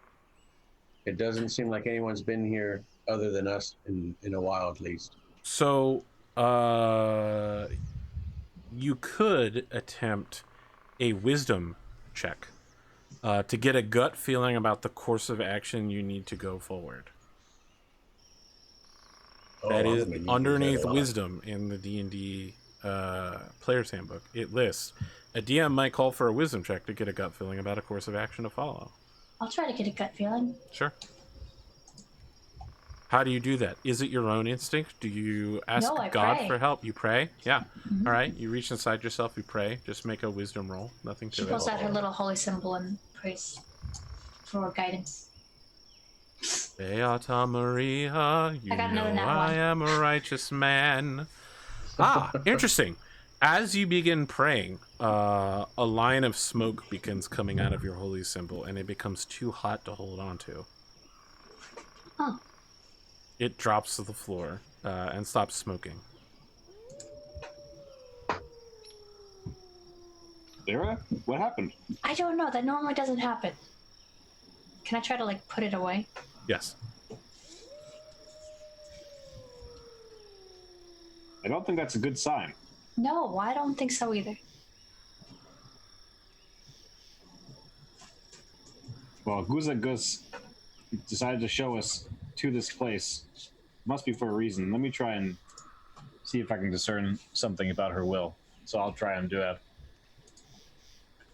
It doesn't seem like anyone's been here other than us in a while, at least. So, you could attempt a wisdom check to get a gut feeling about the course of action you need to go forward. That is underneath wisdom in the D&D player's handbook. It lists a DM might call for a wisdom check to get a gut feeling about a course of action to follow. I'll try to get a gut feeling. Sure. How do you do that? Is it your own instinct? Do you ask No, I God pray. for help? You pray? Yeah. Mhm. All right. You reach inside yourself. You pray. Just make a wisdom roll. Nothing She to pulls it. out her little holy symbol and prays for guidance. Beata Maria, you I got another know nat I one. am a righteous man. Interesting. As you begin praying, a line of smoke begins coming out of your holy symbol, and it becomes too hot to hold on to. Oh. It drops to the floor and stops smoking. Lyra, what happened? I don't know. That normally doesn't happen. Can I try to, like, put it away? Yes. I don't think that's a good sign. No, I don't think so either. Well, Gus decided to show us to this place. Must be for a reason. Let me try and See if I can discern something about her will. So I'll try and do it.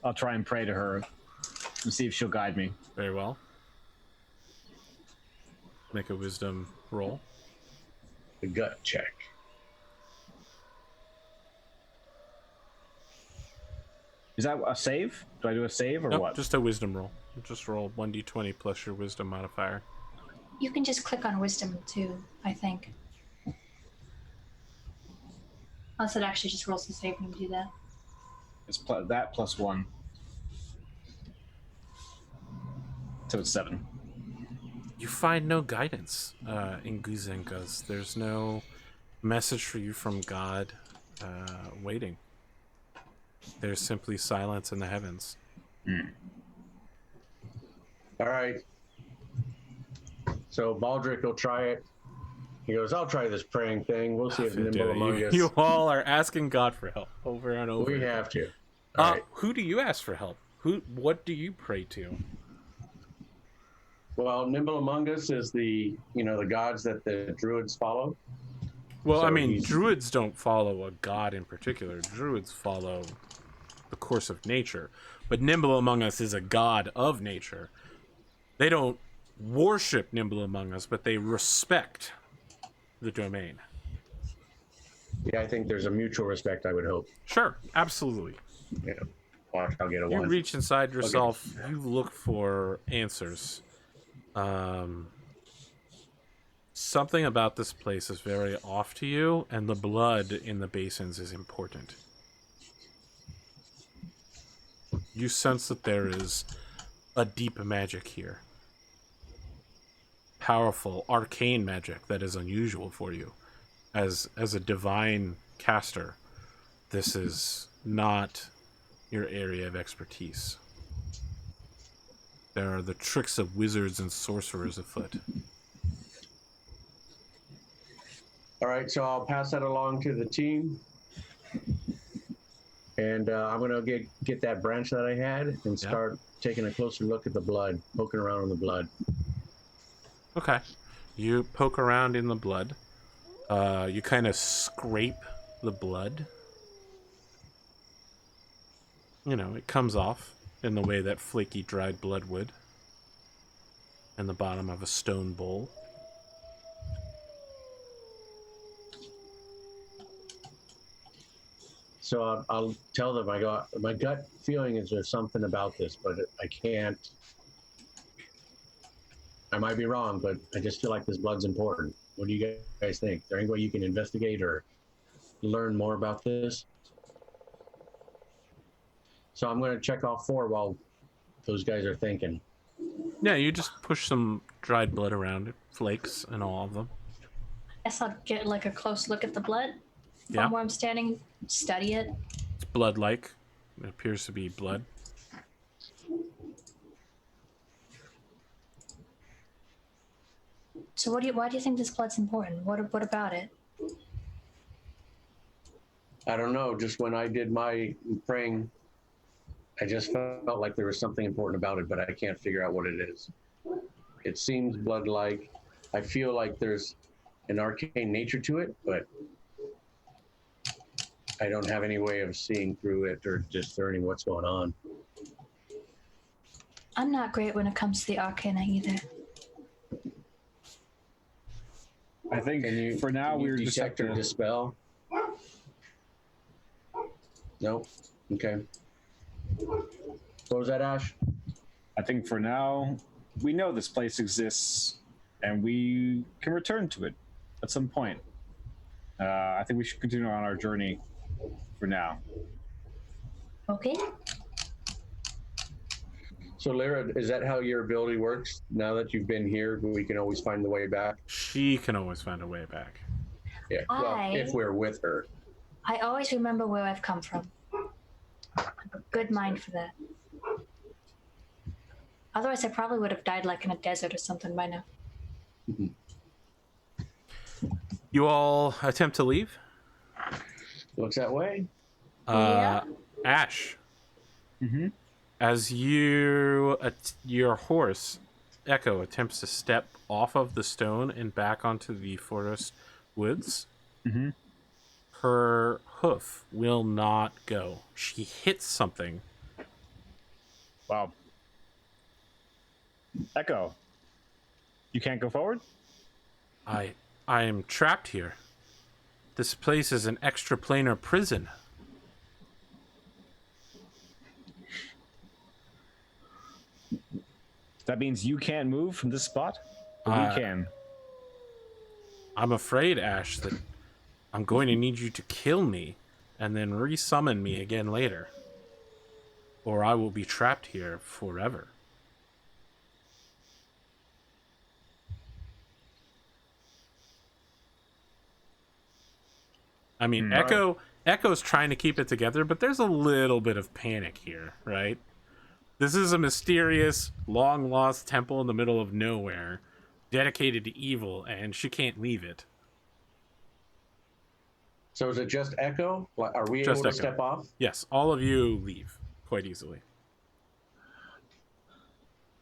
I'll try and pray to her and see if she'll guide me. Very well. Make a wisdom roll. The gut check. Is that a save? Do I do a save or Nope, what? just a wisdom roll. Just roll 1d20 plus your wisdom modifier. You can just click on wisdom too, I think. Unless it actually just rolls the save when you do that. It's that plus 1. So it's 7. You find no guidance in Guzenkas. There's no message for you from God waiting. There's simply silence in the heavens. All right. So Baldric will try it. He goes, I'll try this praying thing. We'll see if Nimble among us. You all are asking God for help over and over. We have to. All right. Who do you ask for help? What do you pray to? Well, Nimble among us is the gods that the druids follow. Well, So I mean, he's- druids don't follow a god in particular. Druids follow the course of nature. But Nimble Among Us is a god of nature. They don't worship Nimble Among Us, but they respect the domain. Yeah, I think there's a mutual respect, I would hope. Sure, absolutely. Yeah. Watch, I'll get a You one. reach inside yourself, you look for answers. Something about this place is very off to you, and the blood in the basins is important. You sense that there is a deep magic here. Powerful, arcane magic that is unusual for you. As a divine caster, this is not your area of expertise. There are the tricks of wizards and sorcerers afoot. All right, so I'll pass that along to the team. And I'm going to get that branch that I had and start taking a closer look at the blood, poking around in the blood. Okay. You poke around in the blood. You kind of scrape the blood. You know, it comes off in the way that flaky dried blood would. In the bottom of a stone bowl. So I'll tell them, my gut feeling is there's something about this, but I can't. I might be wrong, but I just feel like this blood's important. What do you guys think? Is there any way you can investigate or learn more about this? So I'm going to check off 4 while those guys are thinking. Yeah, you just push some dried blood around. It flakes and all of them. Guess I'll get like a close look at the blood Yeah. from where I'm standing, study it. It's blood-like. It appears to be blood. So why do you think this blood's important? What about it? I don't know. Just when I did my praying, I just felt like there was something important about it, but I can't figure out what it is. It seems blood-like. I feel like there's an arcane nature to it, but I don't have any way of seeing through it or discerning what's going on. I'm not great when it comes to the arcana either. I think Can you, for now can you we're just have detect or to, dispel? Nope. Okay. What was that, Ash? I think for now we know this place exists and we can return to it at some point. I think we should continue on our journey for now. Okay. So, Lyra, is that how your ability works? Now that you've been here, we can always find the way back? She can always find a way back. Yeah. Well, if we're with her. I always remember where I've come from. a good mind for that. Otherwise, I probably would have died like in a desert or something by now. You all attempt to leave? Looks that way. Yeah. Ash, Mm-hmm. as your horse, Echo, attempts to step off of the stone and back onto the forest woods, Mm-hmm. her hoof will not go. She hits something. Wow. Echo, you can't go forward? I am trapped here. This place is an extraplanar prison. That means you can't move from this spot? Or we can? I'm afraid, Ash, that I'm going to need you to kill me and then resummon me again later. Or I will be trapped here forever. I mean, Echo's trying to keep it together, but there's a little bit of panic here, right? This is a mysterious, long-lost temple in the middle of nowhere, dedicated to evil, and she can't leave it. So is it just Echo? Are we Just able to Echo. step off? Yes, all of you leave quite easily.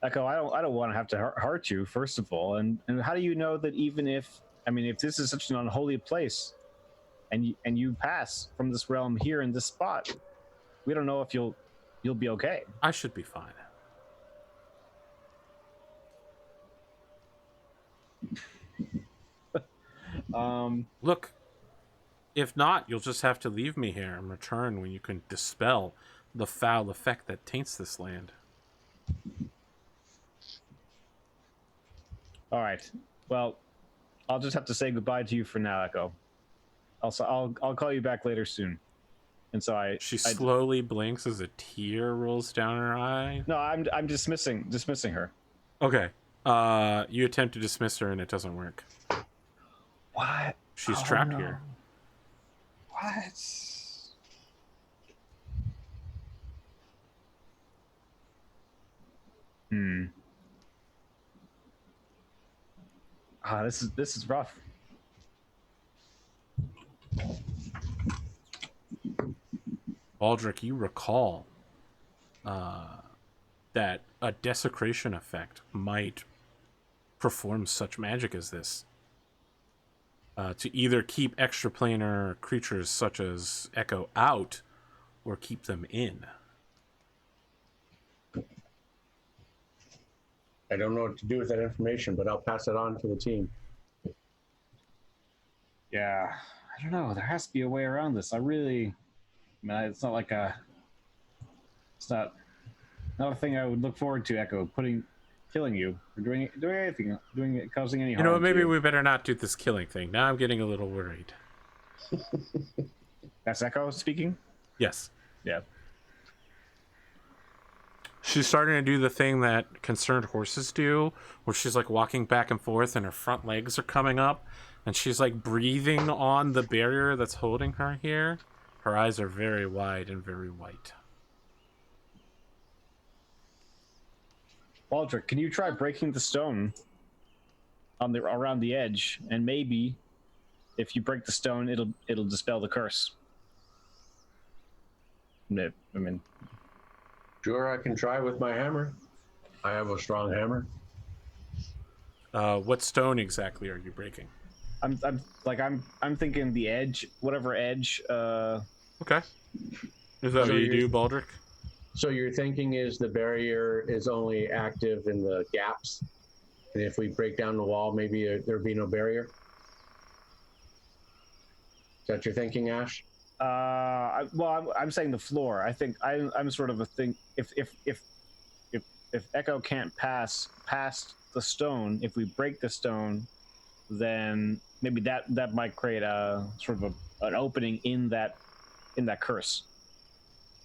Echo, I don't want to have to hurt you, first of all. And how do you know that even if this is such an unholy place, and you pass from this realm here in this spot, we don't know if you'll be okay. I should be fine. Look, if not, you'll just have to leave me here and return when you can dispel the foul effect that taints this land. All right. Well, I'll just have to say goodbye to you for now, Echo. I'll call you back later soon. And so She slowly blinks as a tear rolls down her eye. No, I'm dismissing her. Okay. You attempt to dismiss her and it doesn't work. What? She's trapped here. What? This is rough. Baldric, you recall that a desecration effect might perform such magic as this. To either keep extraplanar creatures such as Echo out or keep them in. I don't know what to do with that information, but I'll pass it on to the team. Yeah, I don't know. There has to be a way around this. It's not like it's not a thing I would look forward to, Echo, killing you or doing anything, causing any harm. You know what, maybe to you. we better not do this killing thing. Now I'm getting a little worried. That's Echo speaking? Yes. Yeah. She's starting to do the thing that concerned horses do, where she's like walking back and forth and her front legs are coming up, and she's like breathing on the barrier that's holding her here. Her eyes are very wide and very white. Baldric, can you try breaking the stone around the edge, and maybe if you break the stone, it'll dispel the curse. Sure, I can try with my hammer. I have a strong hammer. What stone exactly are you breaking? I'm thinking the edge, whatever edge. Okay. Is that what you do, Baldric? So your thinking is the barrier is only active in the gaps, and if we break down the wall, maybe there'd be no barrier. Is that your thinking, Ash? I'm saying the floor. I think I'm sort of a thing. If Echo can't pass past the stone, if we break the stone, then maybe that might create a sort of an opening in that curse.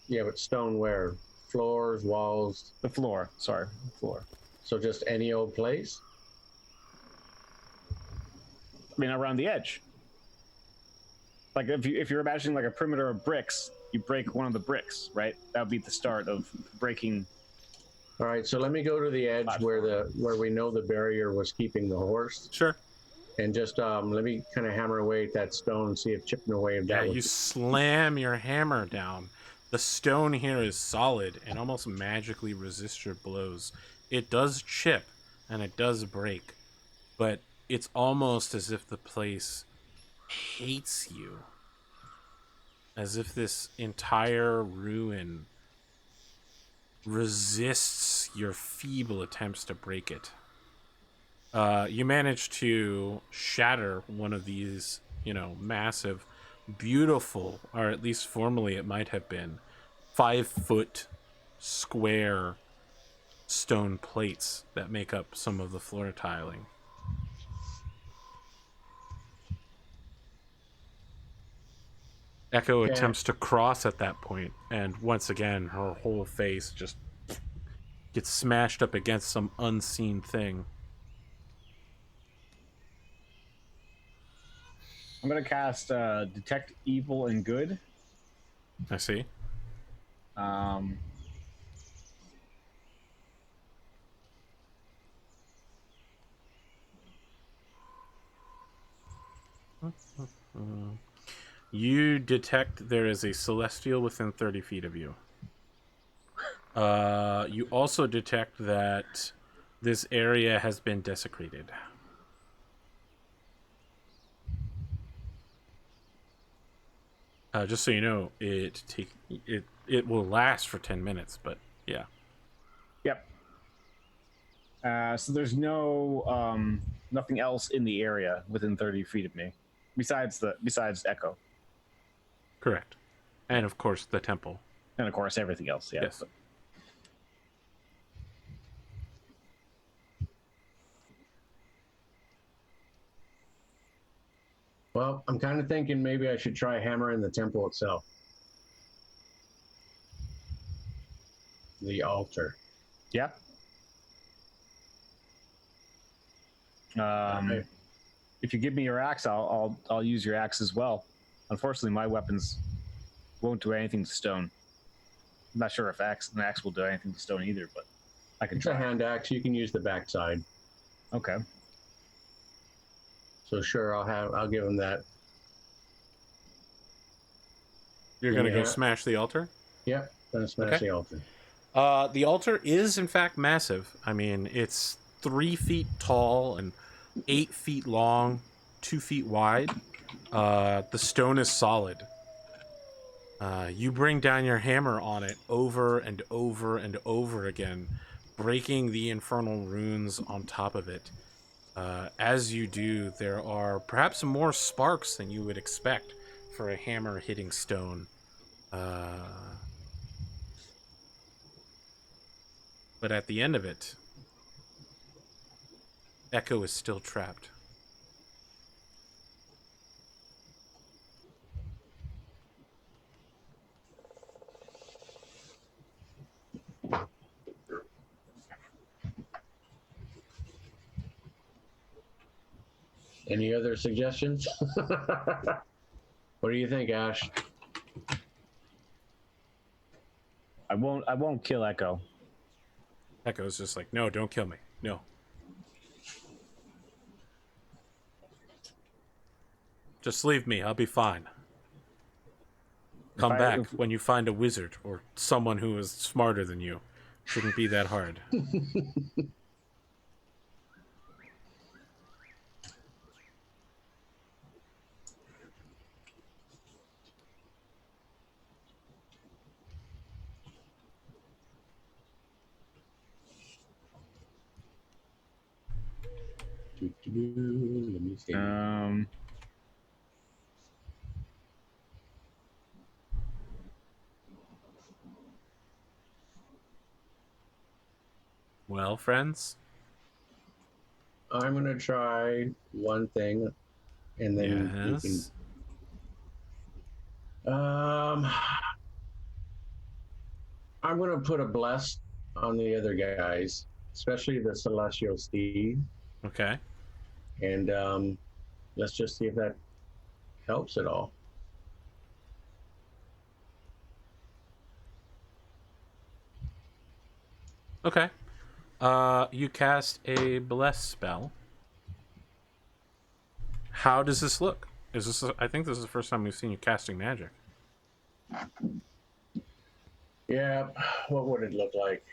Yeah, but stone where? Floors, walls? The floor. Sorry, floor. So just any old place? I mean, around the edge. Like if you're imagining like a perimeter of bricks, you break one of the bricks, right? That would be the start of breaking. All right, so let me go to the edge Platform. where we know the barrier was keeping the horse, Sure. and just let me kind of hammer away at that stone and see if chipping away at that Yeah, would. you slam your hammer down. The stone here is solid and almost magically resists your blows. It does chip and it does break, but it's almost as if the place hates you. As if this entire ruin resists your feeble attempts to break it. You manage to shatter one of these, massive, beautiful, or at least formerly it might have been, 5-foot square stone plates that make up some of the floor tiling. Echo Yeah. attempts to cross at that point, and once again, her whole face just gets smashed up against some unseen thing. I'm gonna cast Detect Evil and Good. I see. Um, You detect there is a celestial within 30 feet of you. You also detect that this area has been desecrated. Just so you know, it will last for 10 minutes, but yeah. Yep. So there's no nothing else in the area within 30 feet of me, besides Echo, Correct. And of course, the temple. and of course everything else. Yeah. Yes. Well, I'm kind of thinking maybe I should try hammering the temple itself. The altar. Yeah. Right. If you give me your axe, I'll use your axe as well. Unfortunately, my weapons won't do anything to stone. I'm not sure if an axe will do anything to stone either, but I can It's a try. hand axe. You can use the backside. Okay. So sure, I'll give him that. You're going to go Yeah. smash the altar? Yep, gonna smash Okay. the altar. The altar is, in fact, massive. I mean, it's 3 feet tall and 8 feet long, 2 feet wide. The stone is solid. You bring down your hammer on it over and over and over again, breaking the infernal runes on top of it. As you do, there are perhaps more sparks than you would expect for a hammer hitting stone. But at the end of it, Echo is still trapped. Any other suggestions? What do you think, Ash? I won't kill Echo. Echo's just like, no, don't kill me. No. Just leave me. I'll be fine. Come back when you find a wizard or someone who is smarter than you. Shouldn't be that hard. Let me see. Well, friends? I'm gonna try one thing, and then Yes. you can. I'm gonna put a bless on the other guys, especially the Celestial Steed, Okay. and let's just see if that helps at all. Okay. You cast a bless spell. How does this look? Is this? I think this is the first time we've seen you casting magic. Yeah, what would it look like?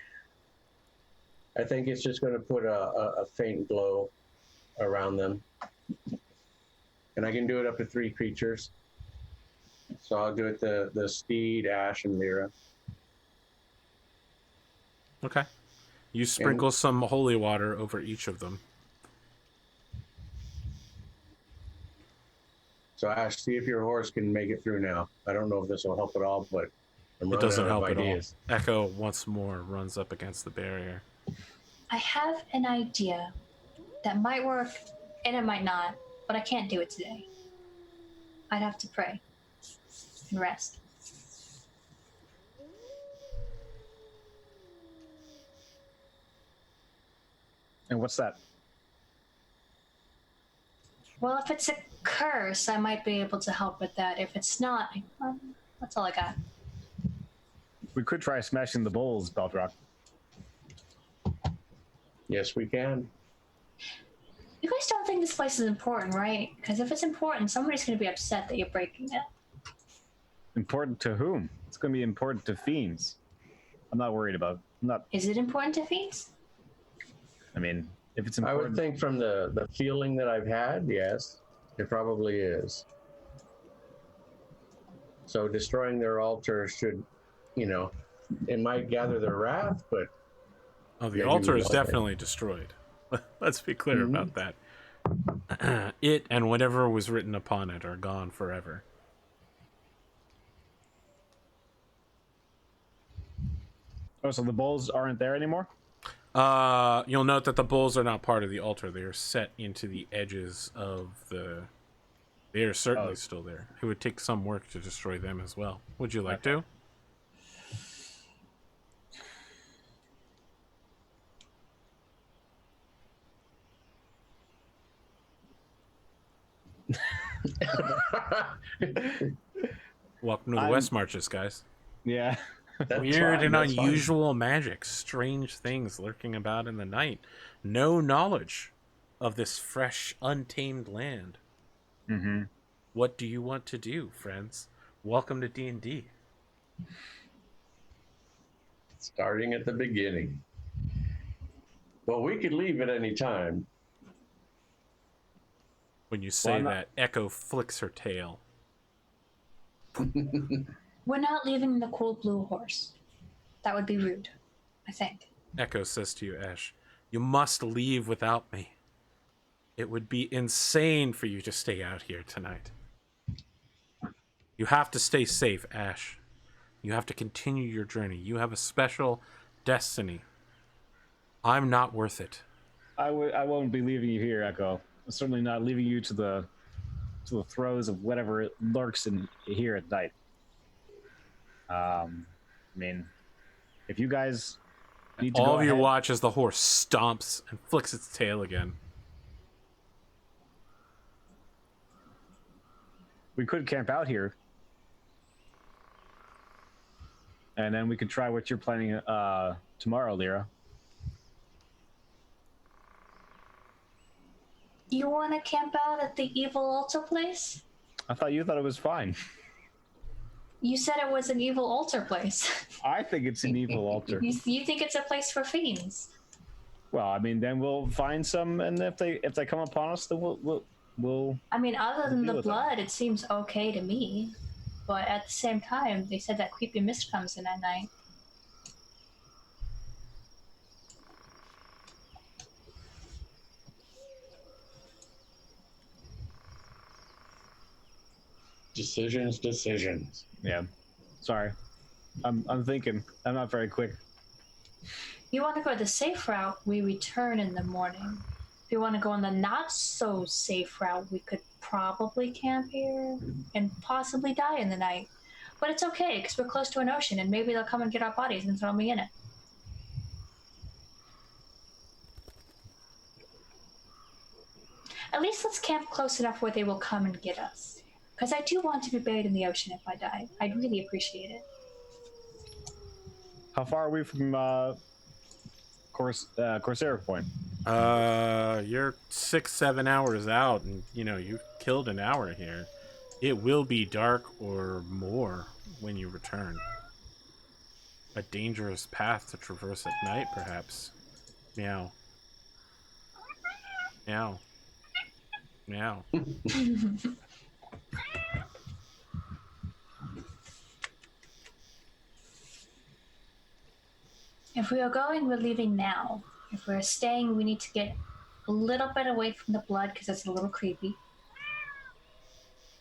I think it's just going to put a faint glow around them. And I can do it up to 3 creatures. So I'll do it the steed, Ash, and Lyra. Okay. You sprinkle some holy water over each of them. So Ash, see if your horse can make it through now. I don't know if this will help at all, but I'm It running doesn't out of help at all. ideas. Echo once more runs up against the barrier. I have an idea that might work and it might not, but I can't do it today. I'd have to pray and rest. And what's that? Well, if it's a curse, I might be able to help with that. If it's not, that's all I got. We could try smashing the bowls, Baltrock. Yes, we can. You guys don't think this place is important, right? Because if it's important, somebody's going to be upset that you're breaking it. Important to whom? It's going to be important to fiends. I'm not worried about. I'm not. Is it important to fiends? I mean, if it's I important, would think from the feeling that I've had, yes, it probably is. So destroying their altar should, it might gather their wrath, but Oh, the maybe altar we is don't. definitely destroyed. Let's be clear about that. It and whatever was written upon it are gone forever. oh, so the bowls aren't there anymore? You'll note that the bowls are not part of the altar. They are set into the edges of the... They are certainly still there. It would take some work to destroy them as well. Would you like to? Welcome to the Westmarches, guys. Yeah. That's Weird fine, and that's fine. unusual magic, strange things lurking about in the night. No knowledge of this fresh, untamed land. Mm-hmm. What do you want to do, friends? Welcome to D&D. Starting at the beginning. Well, we could leave at any time. When you say not- that, Echo flicks her tail. We're not leaving the cool blue horse. That would be rude, I think. Echo says to you, Ash, you must leave without me. It would be insane for you to stay out here tonight. You have to stay safe, Ash. You have to continue your journey. You have a special destiny. I'm not worth it. I won't be leaving you here, Echo. I'm certainly not leaving you to the throes of whatever lurks in here at night. I mean, if you guys need to All go of you ahead, watch as the horse stomps and flicks its tail again. we could camp out here, and then we could try what you're planning tomorrow, Lyra. You want to camp out at the evil altar place? I thought you thought it was fine. You said it was an evil altar place. I think it's an evil altar. You think it's a place for fiends? Well, I mean, then we'll find some, and if they come upon us, then we'll I mean, other than deal the with them. blood, it seems okay to me. But at the same time, they said that creepy mist comes in at night. Decisions. Yeah. Sorry. I'm thinking. I'm not very quick. If you want to go the safe route, we return in the morning. If you want to go on the not so safe route, we could probably camp here and possibly die in the night. But it's okay, because we're close to an ocean, and maybe they'll come and get our bodies and throw me in it. At least let's camp close enough where they will come and get us. Because I do want to be buried in the ocean if I die. I'd really appreciate it. How far are we from Corsair point? You're 6-7 hours out, and you've killed an hour here. It will be dark or more when you return. A dangerous path to traverse at night, perhaps. Meow. Meow. Meow. If we are going, we're leaving now. If we're staying, we need to get a little bit away from the blood because it's a little creepy.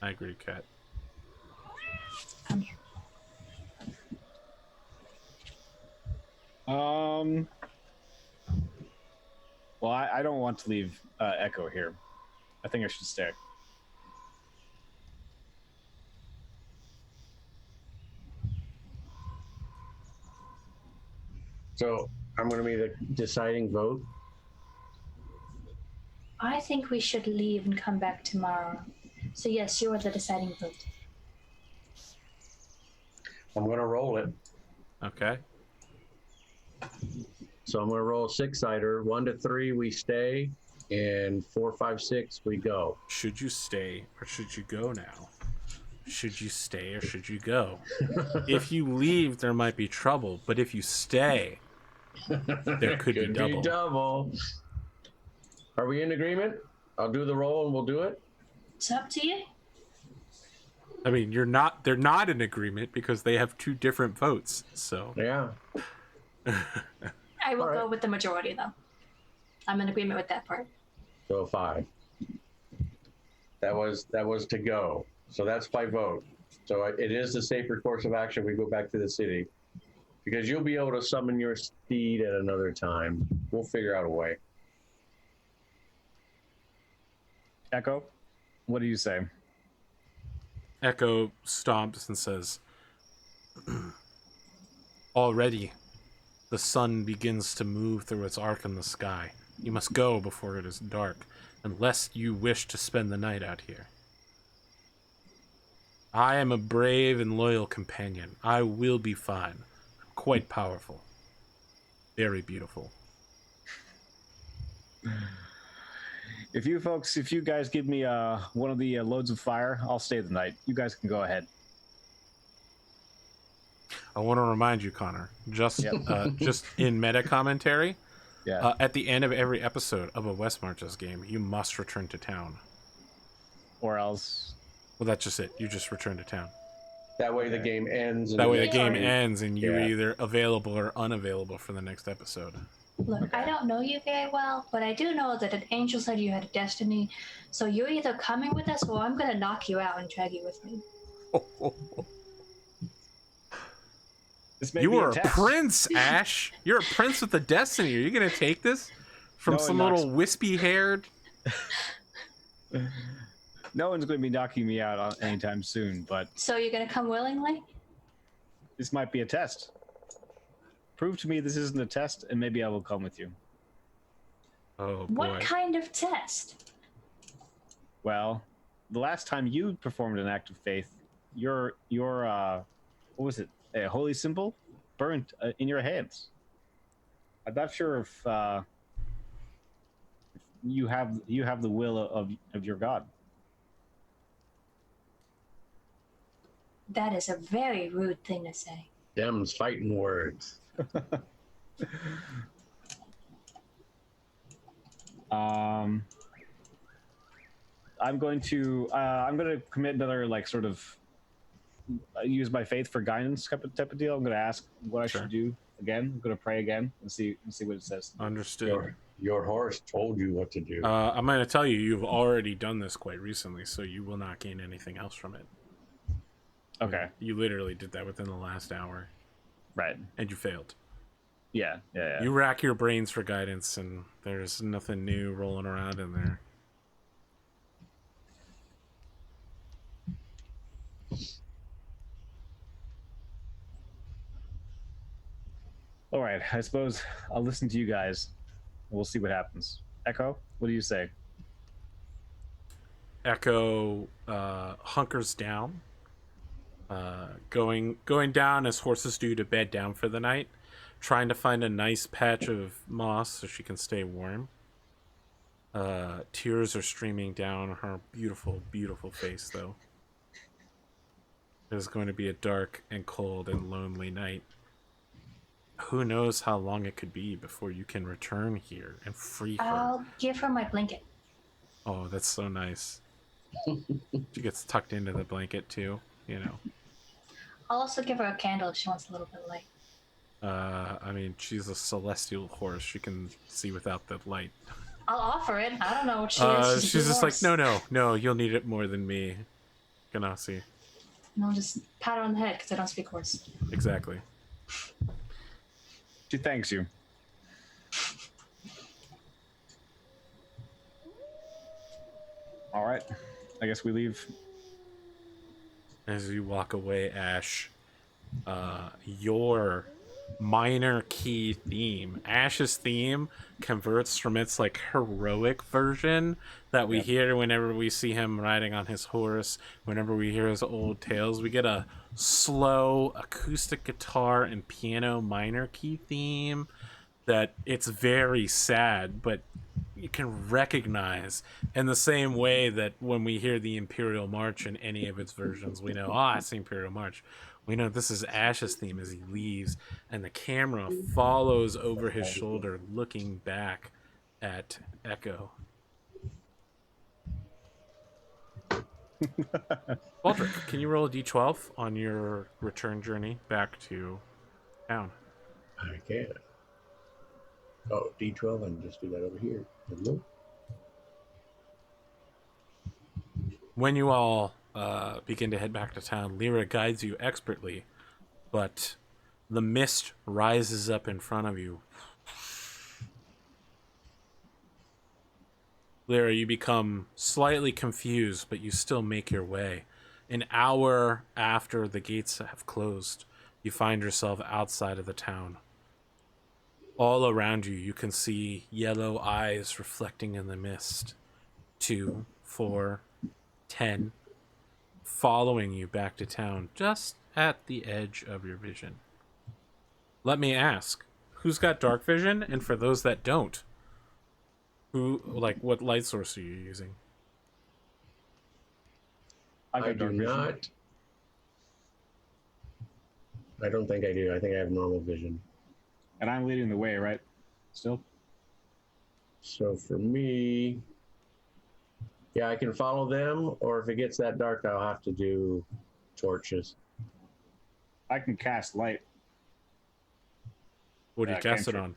I agree, Kat. Come here. Well, I don't want to leave Echo here. I think I should stay. So I'm going to be the deciding vote. I think we should leave and come back tomorrow. So yes, you are the deciding vote. I'm going to roll it. Okay. So I'm going to roll a 6-sider. 1 to 3, we stay. And 4, 5, 6, we go. Should you stay or should you go now? Should you stay or should you go? If you leave, there might be trouble. But if you stay, there could be double. Are we in agreement? I'll do the roll and we'll do it. It's up to you. I mean, they're not in agreement because they have 2 different votes. So Yeah. I will All right. go with the majority, though. I'm in agreement with that part. So 5. That was to go. So that's my vote. So it is the safer course of action. We go back to the city because you'll be able to summon your steed at another time. We'll figure out a way. Echo, what do you say? Echo stomps and says, already the sun begins to move through its arc in the sky. You must go before it is dark, unless you wish to spend the night out here. I am a brave and loyal companion. I will be fine. I'm quite powerful. Very beautiful. If you guys give me one of the loads of fire, I'll stay the night. You guys can go ahead. I want to remind you, Connor, just in meta commentary, Yeah. at the end of every episode of a Westmarches game, you must return to town. Or else. Well, that's just it. You just return to town. That way the game ends. And That way the next game time- ends and you're Yeah. either available or unavailable for the next episode. Look, I don't know you very well, but I do know that an angel said you had a destiny. So you're either coming with us or I'm going to knock you out and drag you with me. This may You be are a test. prince, Ash. You're a prince with a destiny. Are you going to take this from No, some it knocks- little wispy-haired? No one's going to be knocking me out anytime soon, but So you're going to come willingly? this might be a test. Prove to me this isn't a test, and maybe I will come with you. Oh, What boy. kind of test? Well, the last time you performed an act of faith, your what was it? A holy symbol burnt in your hands. I'm not sure if you have the will of your god. That is a very rude thing to say. Them's fighting words. I'm going to commit another sort of use my faith for guidance type of deal. I'm going to ask what I Sure. should do again. I'm going to pray again and see what it says. Understood. Your horse told you what to do. I'm going to tell you, you've already done this quite recently, so you will not gain anything else from it. Okay. You literally did that within the last hour, Right. and you failed. Yeah. You rack your brains for guidance, and there's nothing new rolling around in there. All right. I suppose I'll listen to you guys. We'll see what happens. Echo, what do you say? Echo hunkers down, going down as horses do to bed down for the night, trying to find a nice patch of moss so she can stay warm. Tears are streaming down her beautiful, beautiful face, though. It is going to be a dark and cold and lonely night. Who knows how long it could be before you can return here and free her. I'll give her my blanket. Oh, that's so nice. She gets tucked into the blanket, too, you know. I'll also give her a candle if she wants a little bit of light. I mean, she's a celestial horse. She can see without the light. I'll offer it. I don't know what she is. She's just like, no, you'll need it more than me, Ganassi. And I'll just pat her on the head because I don't speak horse. Exactly. She thanks you. All right. I guess we leave. As you walk away, Ash, your minor key theme, Ash's theme, converts from its like heroic version that we hear whenever we see him riding on his horse, whenever we hear his old tales. We get a slow acoustic guitar and piano minor key theme that it's very sad, but you can recognize in the same way that when we hear the Imperial March in any of its versions, we know, it's the Imperial March. We know this is Ash's theme as he leaves, and the camera follows over his shoulder, looking back at Echo. Mortrick, can you roll a d12 on your return journey back to town? I can. Oh, D12, and just do that over here. Hello? When you all begin to head back to town, Lyra guides you expertly, but the mist rises up in front of you. Lyra, you become slightly confused, but you still make your way. An hour after the gates have closed, you find yourself outside of the town. All around you, you can see yellow eyes reflecting in the mist. 2, 4, 10, following you back to town, just at the edge of your vision. Let me ask, who's got dark vision? And for those that don't, what light source are you using? I do not. I don't think I do. I think I have normal vision. And I'm leading the way, right? Still? So for me, yeah, I can follow them, or if it gets that dark, I'll have to do torches. I can cast light. What do you cast it on?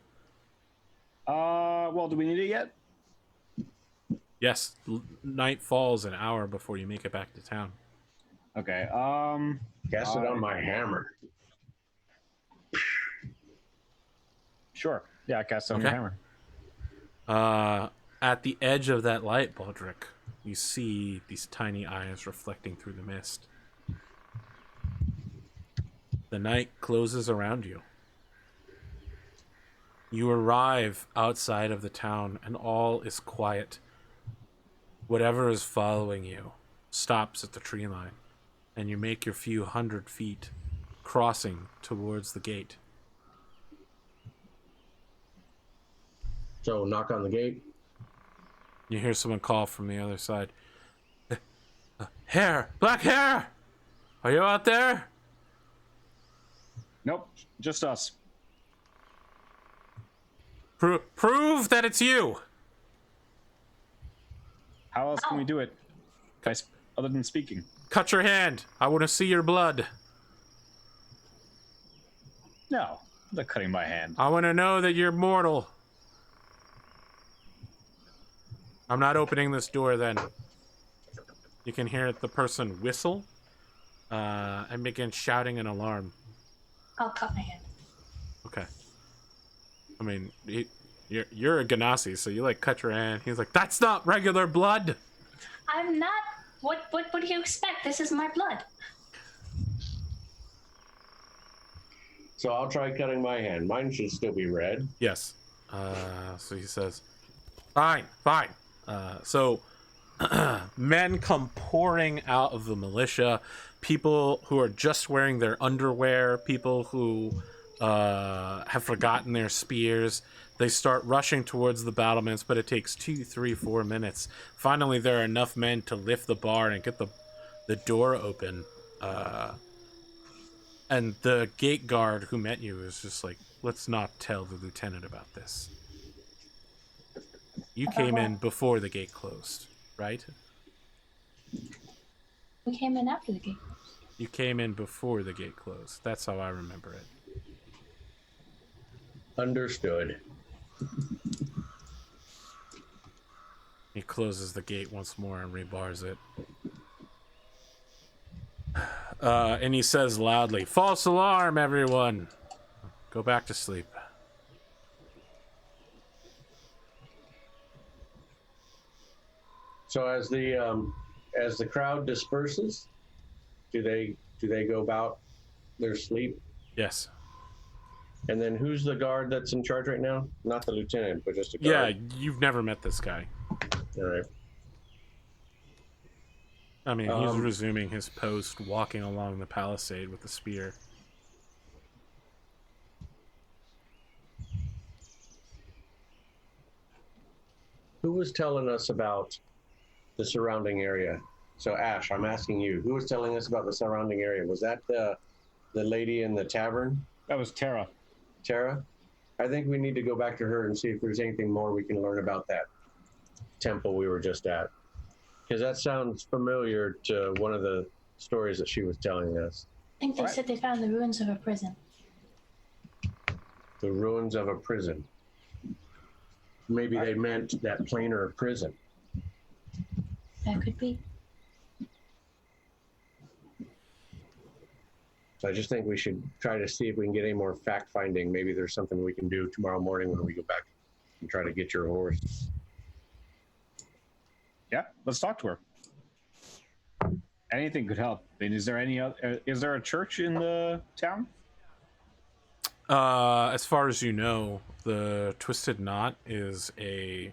Well, do we need it yet? Yes, night falls an hour before you make it back to town. Okay, Cast it on my hammer. Sure. Yeah, I cast it on your hammer. At the edge of that light, Baldric, you see these tiny eyes reflecting through the mist. The night closes around you. You arrive outside of the town, and all is quiet. Whatever is following you stops at the tree line, and you make your few 100 feet, crossing towards the gate. So knock on the gate. You hear someone call from the other side. Hair! Black hair! Are you out there? Nope, just us. Prove that it's you! How else can we do it? Guys, other than speaking. Cut your hand. I want to see your blood. No, I'm not cutting my hand. I want to know that you're mortal. I'm not opening this door then. You can hear the person whistle and begin shouting an alarm. I'll cut my hand. Okay. I mean, you're a Ganassi, so you like cut your hand. He's like, that's not regular blood. I'm not. What do you expect? This is my blood. So I'll try cutting my hand. Mine should still be red. Yes. So he says, fine. So men come pouring out of the militia, people who are just wearing their underwear, people who have forgotten their spears. They start rushing towards the battlements, but it takes 2, 3, 4 minutes. Finally, there are enough men to lift the bar and get the door open. And the gate guard who met you is just like, let's not tell the lieutenant about this. You About came what? in before the gate closed, right? We came in after the gate. You came in before the gate closed. That's how I remember it. Understood. He closes the gate once more and rebars it. And he says loudly, "False alarm, everyone! Go back to sleep." So as the crowd disperses, do they go about their sleep? Yes. And then who's the guard that's in charge right now? Not the lieutenant, but just a Yeah, guard. you've never met this guy. All right. I mean, he's resuming his post, walking along the palisade with the spear. Who was telling us about the surrounding area? So Ash, I'm asking you, who was telling us about the surrounding area? Was that the lady in the tavern, That was Tara. Tara? I think we need to go back to her and see if there's anything more we can learn about that temple we were just at. Because that sounds familiar to one of the stories that she was telling us. I think they What? said they found the ruins of a prison. The ruins of a prison. Maybe they meant that planar prison. That could be. So I just think we should try to see if we can get any more fact finding. Maybe there's something we can do tomorrow morning when we go back and try to get your horse. Yeah, let's talk to her. Anything could help. I mean, is there any other? Is there a church in the town? As far as you know, the Twisted Knot is a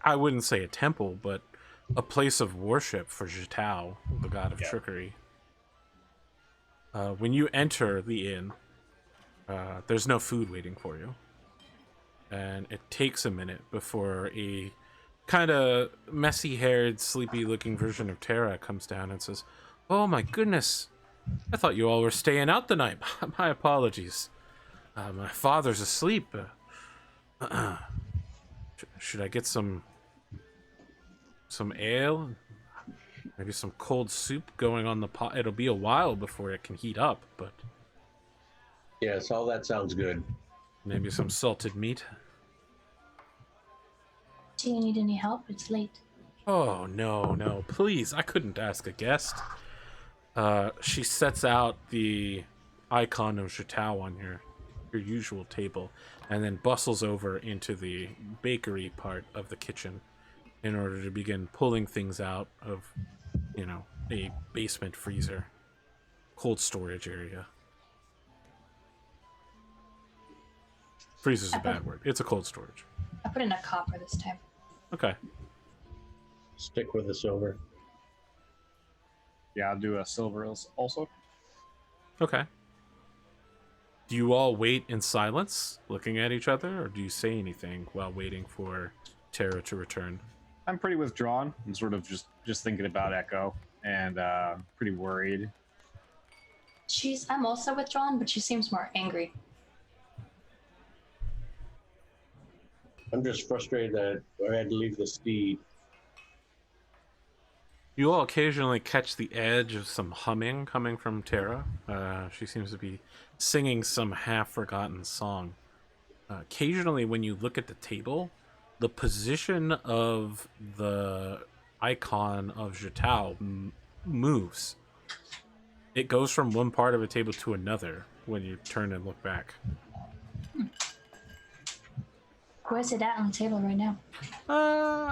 I wouldn't say a temple, but a place of worship for Jitao, the god of trickery. When you enter the inn, there's no food waiting for you. And it takes a minute before a kind of messy-haired, sleepy-looking version of Tara comes down and says, "Oh my goodness, I thought you all were staying out the night. My apologies. My father's asleep. Should I get some ale? Maybe some cold soup going on the pot? It'll be a while before it can heat up, but Yes, all that sounds good. maybe some salted meat." Do you need any help? It's late. Oh, no, please. I couldn't ask a guest. She sets out the icon of Jitao on your usual table and then bustles over into the bakery part of the kitchen in order to begin pulling things out of, a basement freezer, cold storage area. Freezer's a bad word. It's a cold storage. I put in a copper this time. Okay. Stick with the silver. Yeah, I'll do a silver also. Okay. Do you all wait in silence, looking at each other, or do you say anything while waiting for Tara to return? I'm pretty withdrawn. I'm sort of just thinking about Echo and pretty worried. I'm also withdrawn, but she seems more angry. I'm just frustrated that I had to leave the steed. You all occasionally catch the edge of some humming coming from Tara. She seems to be singing some half-forgotten song. Occasionally, when you look at the table, the position of the icon of Jitao moves. It goes from one part of a table to another when you turn and look back. Where's it at on the table right now?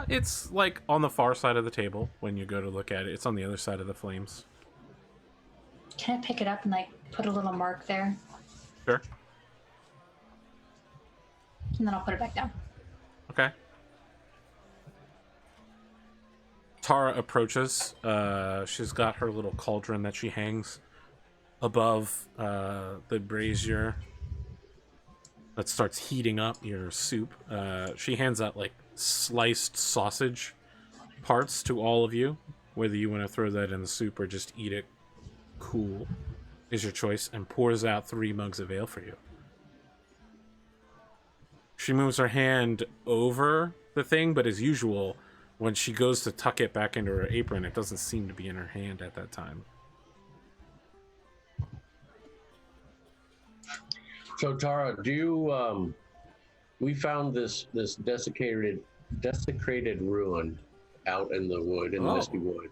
It's like on the far side of the table when you go to look at it. It's on the other side of the flames. Can I pick it up and put a little mark there? Sure. And then I'll put it back down. Okay. Tara approaches. She's got her little cauldron that she hangs above the brazier that starts heating up your soup. She hands out like sliced sausage parts to all of you. Whether you want to throw that in the soup or just eat it cool is your choice, and pours out 3 mugs of ale for you. She moves her hand over the thing, but as usual, when she goes to tuck it back into her apron, it doesn't seem to be in her hand at that time. So Tara, do you we found this desecrated ruin out in the wood, in the misty wood.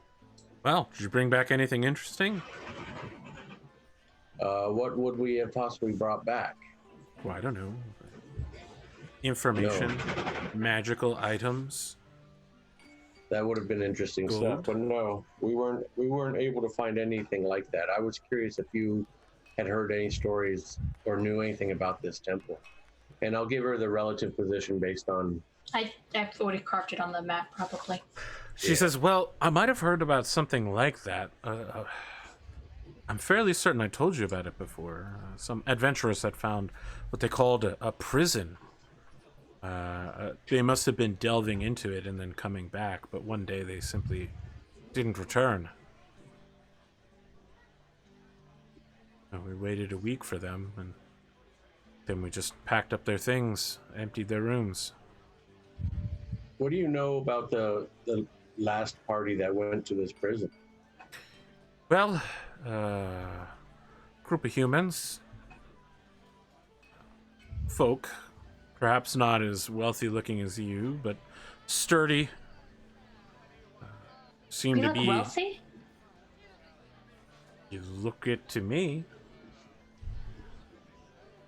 Well, did you bring back anything interesting? What would we have possibly brought back? Well, I don't know. Information, magical items. That would have been interesting Gold? stuff, but no, we weren't able to find anything like that. I was curious if you had heard any stories or knew anything about this temple. And I'll give her the relative position based on... I've already carved it on the map, probably. She says, well, I might have heard about something like that. I'm fairly certain I told you about it before. Some adventurers had found what they called a prison. They must have been delving into it and then coming back, but one day they simply didn't return. And we waited a week for them, and then we just packed up their things, emptied their rooms. What do you know about the last party that went to this prison? Well, group of humans, folk, perhaps not as wealthy looking as you, but sturdy. Seem We to look be wealthy? You look it to me.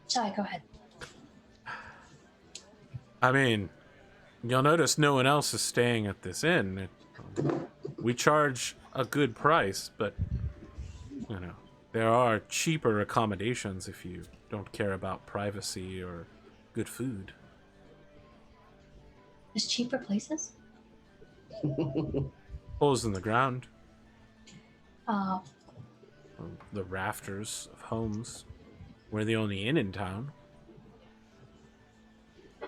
Sorry, go ahead. I mean, you'll notice no one else is staying at this inn. We charge a good price, but, you know, there are cheaper accommodations if you don't care about privacy or good food. There's cheaper places? Holes in the ground. Oh, The rafters of homes. We're the only inn in town. You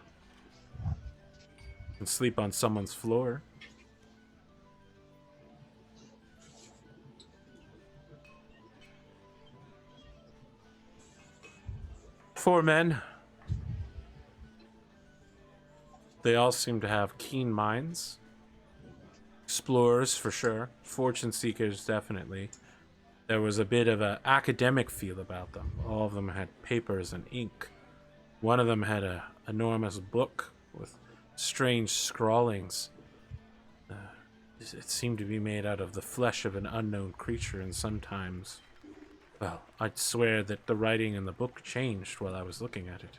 can sleep on someone's floor. Four men. They all seem to have keen minds. Explorers, for sure. Fortune seekers, definitely. There was a bit of an academic feel about them. All of them had papers and ink. One of them had an enormous book with strange scrawlings. It seemed to be made out of the flesh of an unknown creature, and sometimes, well, I'd swear that the writing in the book changed while I was looking at it.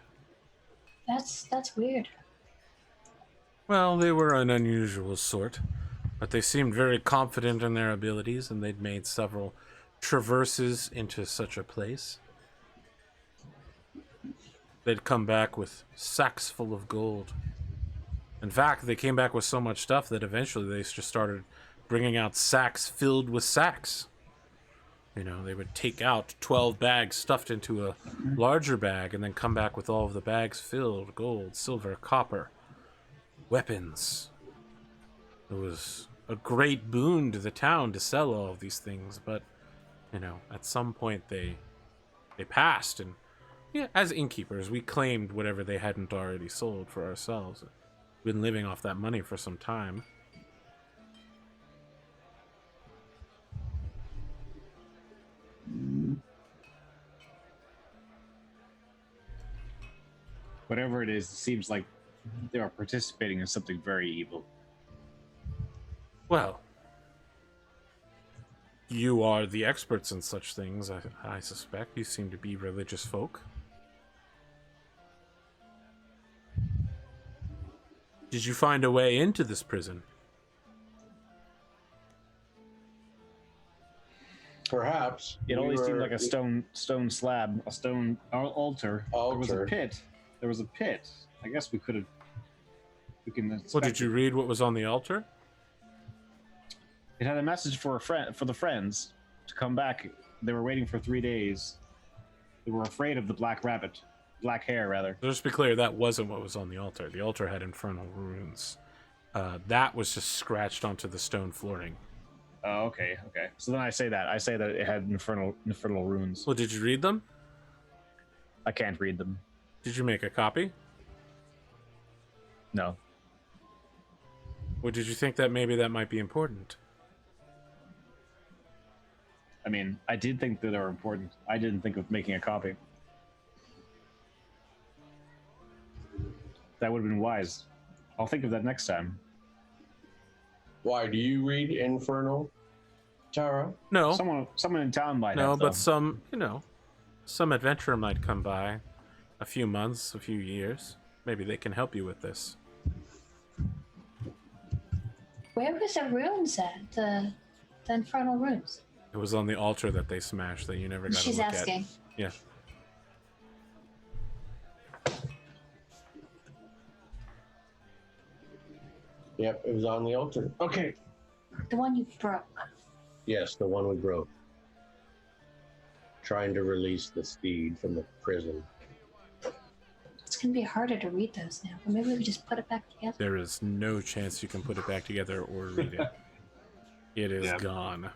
that's weird. Well, they were an unusual sort, but they seemed very confident in their abilities, and they'd made several traverses into such a place. They'd come back with sacks full of gold. In fact, they came back with so much stuff that eventually they just started bringing out sacks filled with sacks. You know, they would take out 12 bags stuffed into a larger bag and then come back with all of the bags filled, gold, silver, copper, weapons. It was a great boon to the town to sell all of these things, but, you know, at some point they passed, and yeah, as innkeepers, we claimed whatever they hadn't already sold for ourselves. Been living off that money for some time. Whatever it is, it seems like they are participating in something very evil. Well, you are the experts in such things, I suspect. You seem to be religious folk. Did you find a way into this prison? Perhaps. It always seemed like a stone slab, a stone altar. There was a pit. There was a pit. I guess we could have. We can. Well, did you read what was on the altar? It had a message for the friends to come back. They were waiting for 3 days. They were afraid of the black hair rather. Just to be clear, that wasn't what was on the altar. The altar had infernal runes. That was just scratched onto the stone flooring. Oh, okay. So then I say that it had infernal runes. Well, did you read them? I can't read them. Did you make a copy? No. Or did you think that maybe that might be important? I mean, I did think that they were important. I didn't think of making a copy. That would have been wise. I'll think of that next time. Why, do you read Infernal, Tara? No. Someone in town might No, have, but though. some adventurer might come by. A few months, a few years. Maybe they can help you with this. Where was the runes at? The infernal runes. It was on the altar that they smashed that you never got She's to look asking. at. Yeah. Yep, it was on the altar. Okay. The one you broke. Yes, the one we broke. Trying to release the steed from the prison. It's gonna be harder to read those now. Or maybe we just put it back together. There is no chance you can put it back together or read it. It is gone.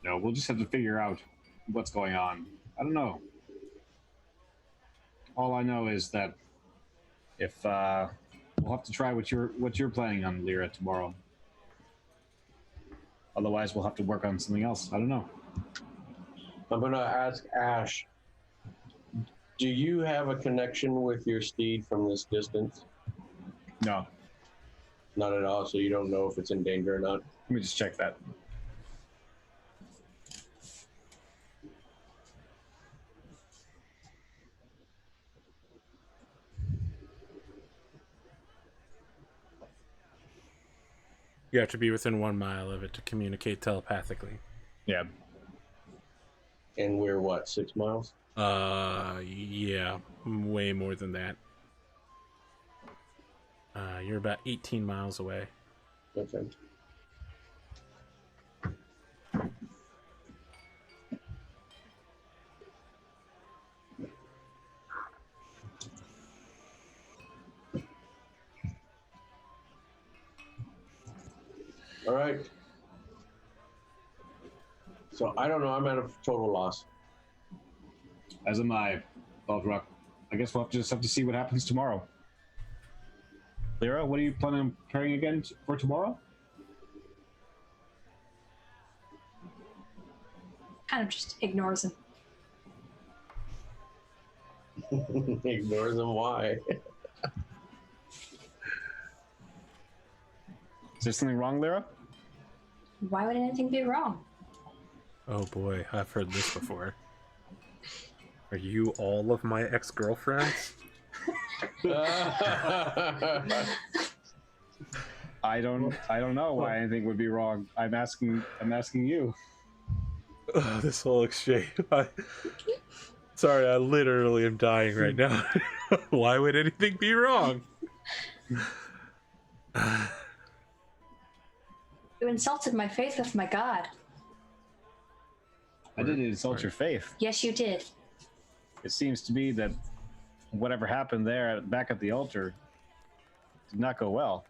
No, we'll just have to figure out what's going on. I don't know. All I know is that if we'll have to try what you're planning on, Lyra, tomorrow. Otherwise, we'll have to work on something else. I don't know. I'm gonna ask Ash. Do you have a connection with your steed from this distance? No. Not at all, so you don't know if it's in danger or not. Let me just check that. You have to be within 1 mile of it to communicate telepathically. Yeah. And we're what, 6 miles? Yeah, way more than that. You're about 18 miles away. Okay. All right. So I don't know. I'm at a total loss. As am I, Baldrock. I guess we'll just have to see what happens tomorrow. Lyra, what are you planning on carrying again for tomorrow? Kind of just ignores him. Ignores them. Why? Is there something wrong, Lyra? Why would anything be wrong? Oh boy, I've heard this before. Are you all of my ex-girlfriends? I don't know why anything would be wrong. I'm asking you. This whole exchange. Sorry, I literally am dying right now. Why would anything be wrong? You insulted my faith with my god. I didn't insult your faith. Yes, you did. It seems to be that whatever happened there back at the altar did not go well.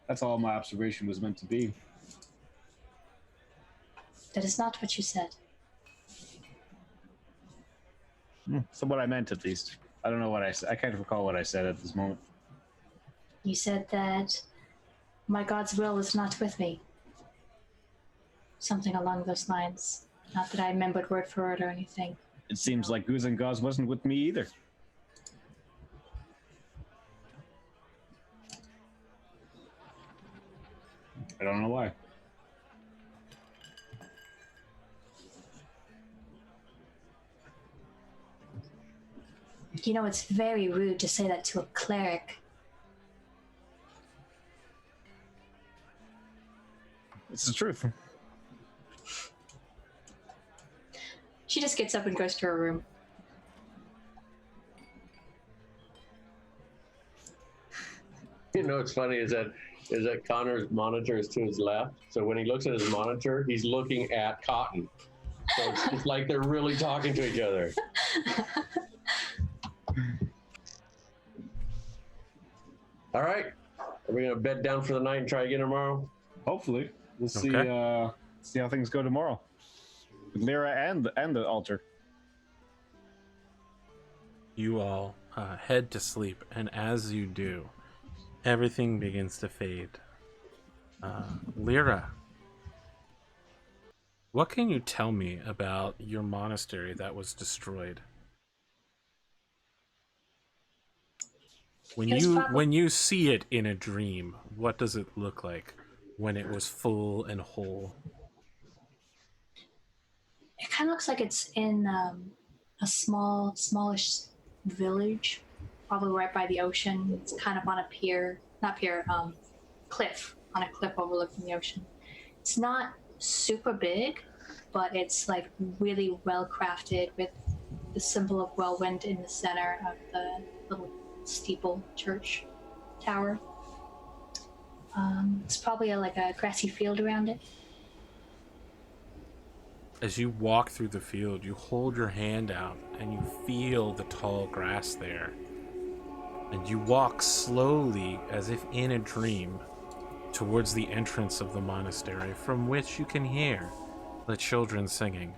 That's all my observation was meant to be. That is not what you said. So what I meant, at least. I don't know what I said. I can't recall what I said at this moment. You said that my god's will is not with me. Something along those lines. Not that I remembered word for word or anything. It seems like Goose and Gauze wasn't with me either. I don't know why. You know, it's very rude to say that to a cleric. It's the truth. She just gets up and goes to her room. You know what's funny is that Connor's monitor is to his left. So when he looks at his monitor, he's looking at Cotton. So it's like they're really talking to each other. All right. Are we gonna bed down for the night and try again tomorrow? Hopefully, we'll see. Okay. See how things go tomorrow. With Lyra and the altar. You all head to sleep, and as you do, everything begins to fade. Lyra, what can you tell me about your monastery that was destroyed? When you see it in a dream, what does it look like when it was full and whole? It kind of looks like it's in a smallish village, probably right by the ocean. It's kind of on a cliff, on a cliff overlooking the ocean. It's not super big, but it's like really well crafted with the symbol of Whirlwind in the center of the little steeple church tower. It's probably like a grassy field around it. As you walk through the field, you hold your hand out and you feel the tall grass there. And you walk slowly, as if in a dream, towards the entrance of the monastery, from which you can hear the children singing.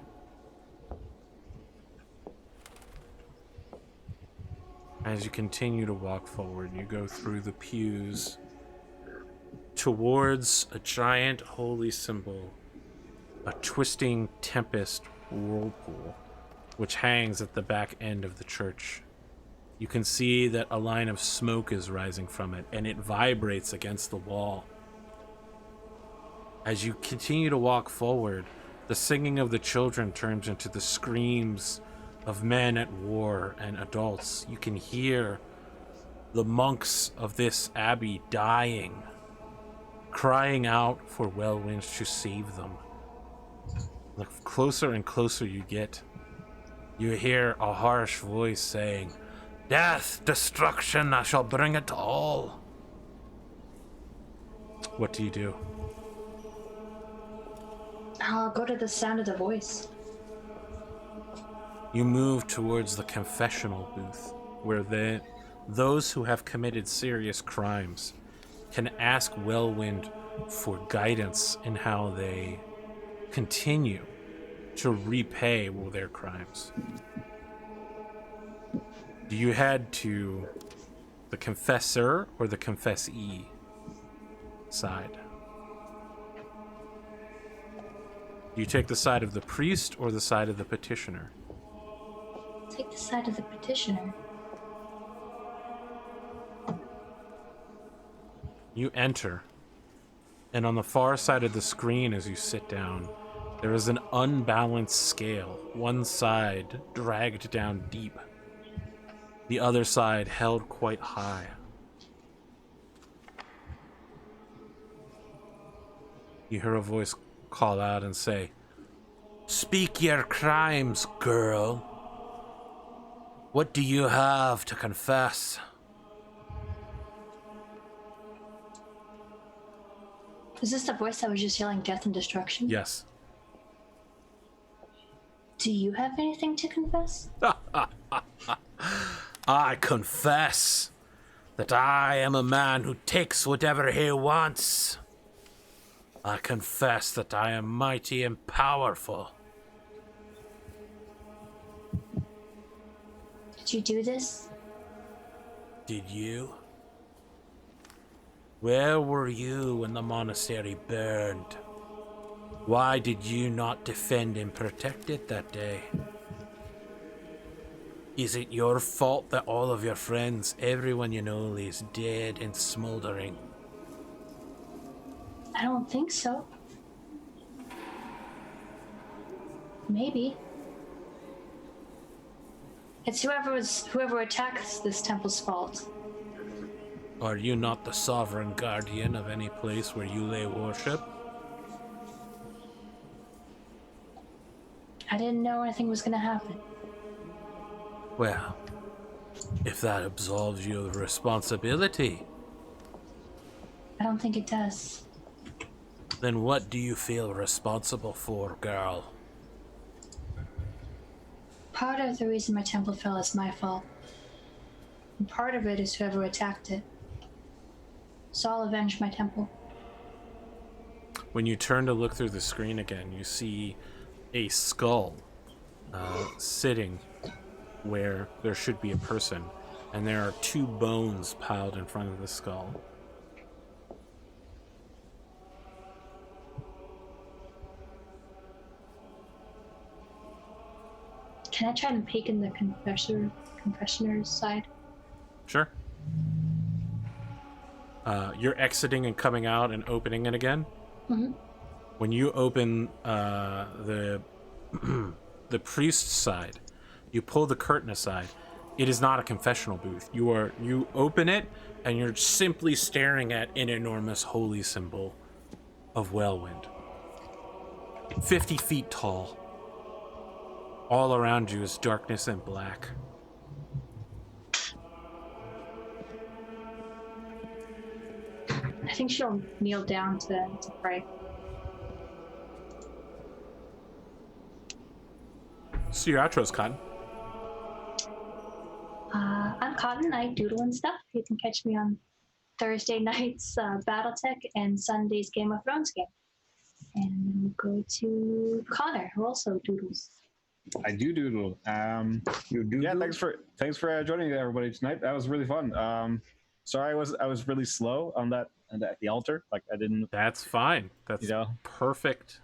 As you continue to walk forward, you go through the pews towards a giant holy symbol, a twisting tempest whirlpool, which hangs at the back end of the church. You can see that a line of smoke is rising from it, and it vibrates against the wall. As you continue to walk forward, the singing of the children turns into the screams of men at war and adults. You can hear the monks of this abbey dying, crying out for Whirlwind to save them. The closer and closer you get, you hear a harsh voice saying, "Death, destruction, I shall bring it all." What do you do? I'll go to the sound of the voice. You move towards the confessional booth, where those who have committed serious crimes can ask Whirlwind for guidance in how they continue to repay their crimes. Do you head to the confessor or the confessee side? Do you take the side of the priest or the side of the petitioner? Take the side of the petitioner. You enter, and on the far side of the screen as you sit down, there is an unbalanced scale, one side dragged down deep, the other side held quite high. You hear a voice call out and say, "Speak your crimes, girl. What do you have to confess?" Is this the voice that was just yelling death and destruction? Yes. Do you have anything to confess? I confess that I am a man who takes whatever he wants. I confess that I am mighty and powerful. Did you do this? Did you? Where were you when the monastery burned? Why did you not defend and protect it that day? Is it your fault that all of your friends, everyone you know, lays dead and smoldering? I don't think so. Maybe. It's whoever attacks this temple's fault. Are you not the sovereign guardian of any place where you lay worship? I didn't know anything was gonna happen. Well, if that absolves you of responsibility, I don't think it does. Then what do you feel responsible for, girl? Part of the reason my temple fell is my fault. And part of it is whoever attacked it. So I'll avenge my temple. When you turn to look through the screen again, you see a skull sitting where there should be a person, and there are 2 bones piled in front of the skull. Can I try and peek in the confessioner's side? Sure. You're exiting and coming out and opening it again. Mm-hmm. When you open the the priest's side, you pull the curtain aside. It is not a confessional booth. You open it and you're simply staring at an enormous holy symbol of Wellwind. 50 feet tall. All around you is darkness and black. I think she'll kneel down to pray. So your outro's Cotton. I'm Cotton. I doodle and stuff. You can catch me on Thursday nights BattleTech and Sunday's Game of Thrones game. And then we'll go to Connor, who also doodles. I do doodle. You do? Yeah, thanks for joining everybody tonight. That was really fun. Sorry, I was really slow on that at the altar. Like I didn't. That's fine. That's perfect.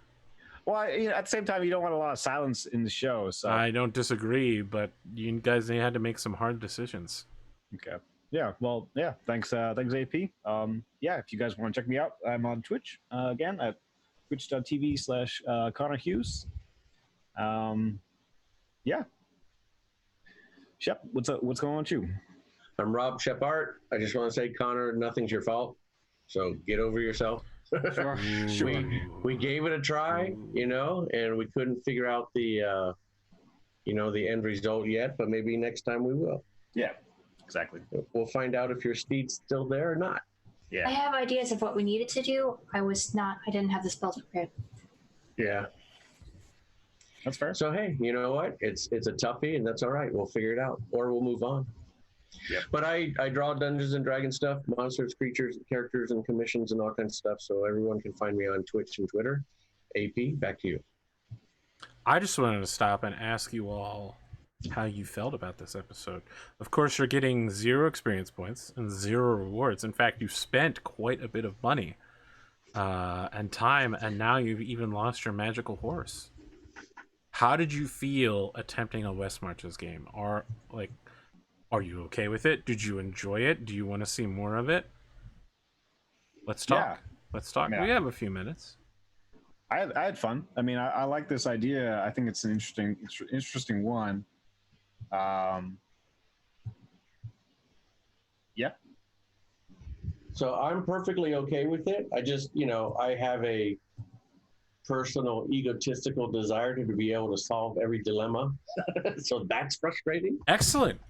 Well, at the same time, you don't want a lot of silence in the show. So I don't disagree, but you guys had to make some hard decisions. okay. Yeah. Well. Yeah. Thanks. Thanks, AP. Yeah. If you guys want to check me out, I'm on Twitch again at twitch.tv/conorhughes. Yeah. Shep, what's up? What's going on with you? I'm robSHEPart. I just want to say, Connor, nothing's your fault. So get over yourself. Sure. We gave it a try, and we couldn't figure out the end result yet, but maybe next time we will. Yeah. Exactly. We'll find out if your steed's still there or not. Yeah. I have ideas of what we needed to do. I didn't have the spells prepared. Yeah. That's fair. So hey, you know what? It's a toughie, and that's all right. We'll figure it out, or we'll move on. Yeah. But I draw Dungeons and Dragons stuff, monsters, creatures, characters, and commissions, and all kinds of stuff. So everyone can find me on Twitch and Twitter. AP, back to you. I just wanted to stop and ask you all how you felt about this episode. Of course, you're getting 0 experience points and 0 rewards. In fact, you've spent quite a bit of money and time, and now you've even lost your magical horse. How did you feel attempting a Westmarches game? Are you okay with it? Did you enjoy it? Do you want to see more of it? Let's talk. Yeah. Let's talk. Yeah. We have a few minutes. I had fun. I mean, I like this idea. I think it's an interesting one. Yeah. So I'm perfectly okay with it. I just, I have a personal egotistical desire to be able to solve every dilemma. So that's frustrating. Excellent.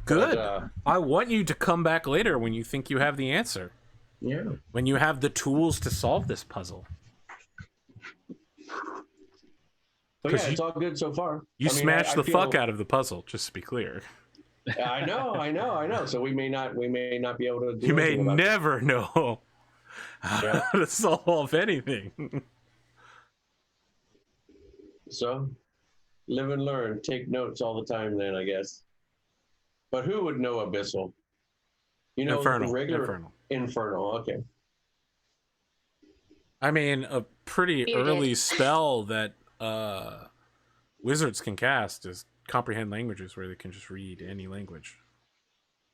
Good. But, I want you to come back later when you think you have the answer. yeah. When you have the tools to solve this puzzle. But yeah, it's all good so far. You smashed the feel- fuck out of the puzzle, just to be clear. I know. So we may not be able to do You may anything about never know Yeah. how to solve anything. So, live and learn. Take notes all the time then, I guess. But who would know Abyssal? Infernal. Regular Infernal, okay. I mean, a pretty Bearded. early spell that wizards can cast is comprehend languages, where they can just read any language.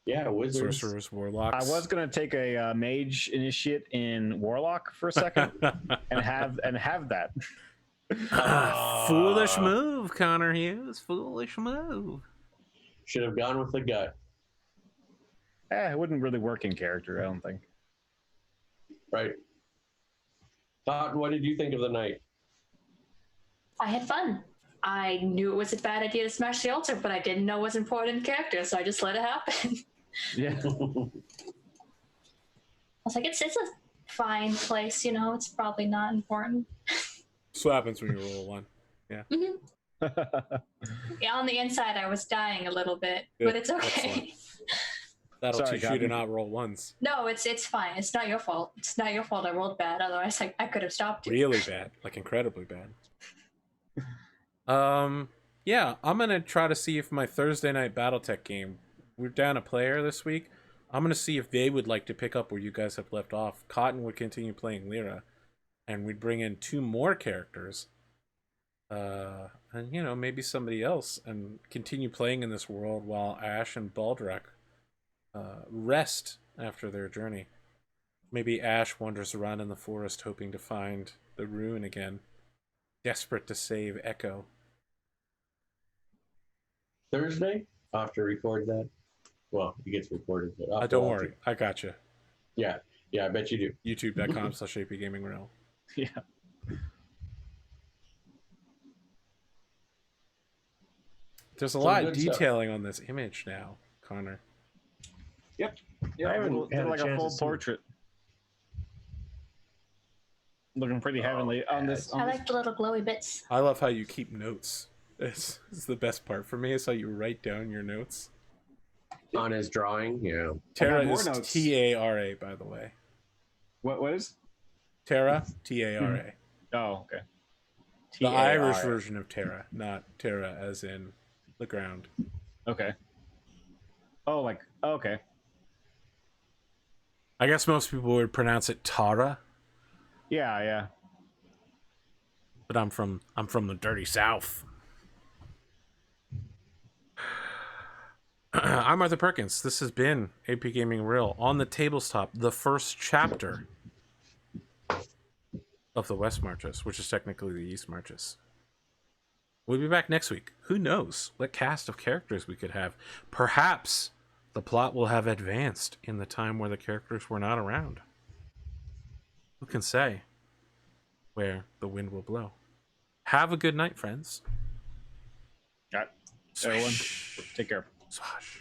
Yeah, wizards. Sorcerers, warlocks. I was gonna take a mage initiate in warlock for a second and have that. Foolish move, Connor Hughes. Foolish move. Should have gone with the gut. It wouldn't really work in character, I don't think. Right. Todd, what did you think of the night? I had fun. I knew it was a bad idea to smash the altar, but I didn't know it was important in character, so I just let it happen. Yeah. I was like, it's a fine place, you know, it's probably not important. So happens when you roll a 1. Yeah, on the inside, I was dying a little bit, Good. but it's okay. That'll Sorry, teach you to Cotton. not roll 1s. No, it's fine. It's not your fault. It's not your fault I rolled bad. Otherwise, I could have stopped you. Really bad, like incredibly bad. Yeah, I'm gonna try to see if my Thursday night BattleTech game. We're down a player this week. I'm gonna see if they would like to pick up where you guys have left off. Cotton would continue playing Lyra, and we'd bring in 2 more characters. And you know, maybe somebody else, and continue playing in this world while Ash and Baldrak rest after their journey. Maybe Ash wanders around in the forest hoping to find the rune again, desperate to save Echo. Thursday, I'll have to record that. Well, it gets recorded. But I'll Don't worry, I got you. Yeah, I bet you do. YouTube.com/Apgamingreal. Yeah. There's a Some lot of good stuff. detailing on this image now, Connor. Yep. I haven't Did had a like a chance full to see it. portrait. Looking pretty heavenly on this. I like the little glowy bits. I love how you keep notes. It's the best part for me is how you write down your notes. On his drawing, yeah. Tara more is notes. Tara, by the way. What is? Tara, Tara. Oh, okay. The Irish T-A-R. version of Tara, not Tara as in the ground. Okay. Oh, like okay. I guess most people would pronounce it Tara, Yeah. but I'm from the dirty South. I'm Arthur Perkins. This has been AP Gaming Real on the tabletop, the first chapter of the Westmarches, which is technically the East Marches. We'll be back next week. Who knows what cast of characters we could have? Perhaps the plot will have advanced in the time where the characters were not around. Who can say where the wind will blow? Have a good night, friends. Got everyone. Swish. Take care. Swash.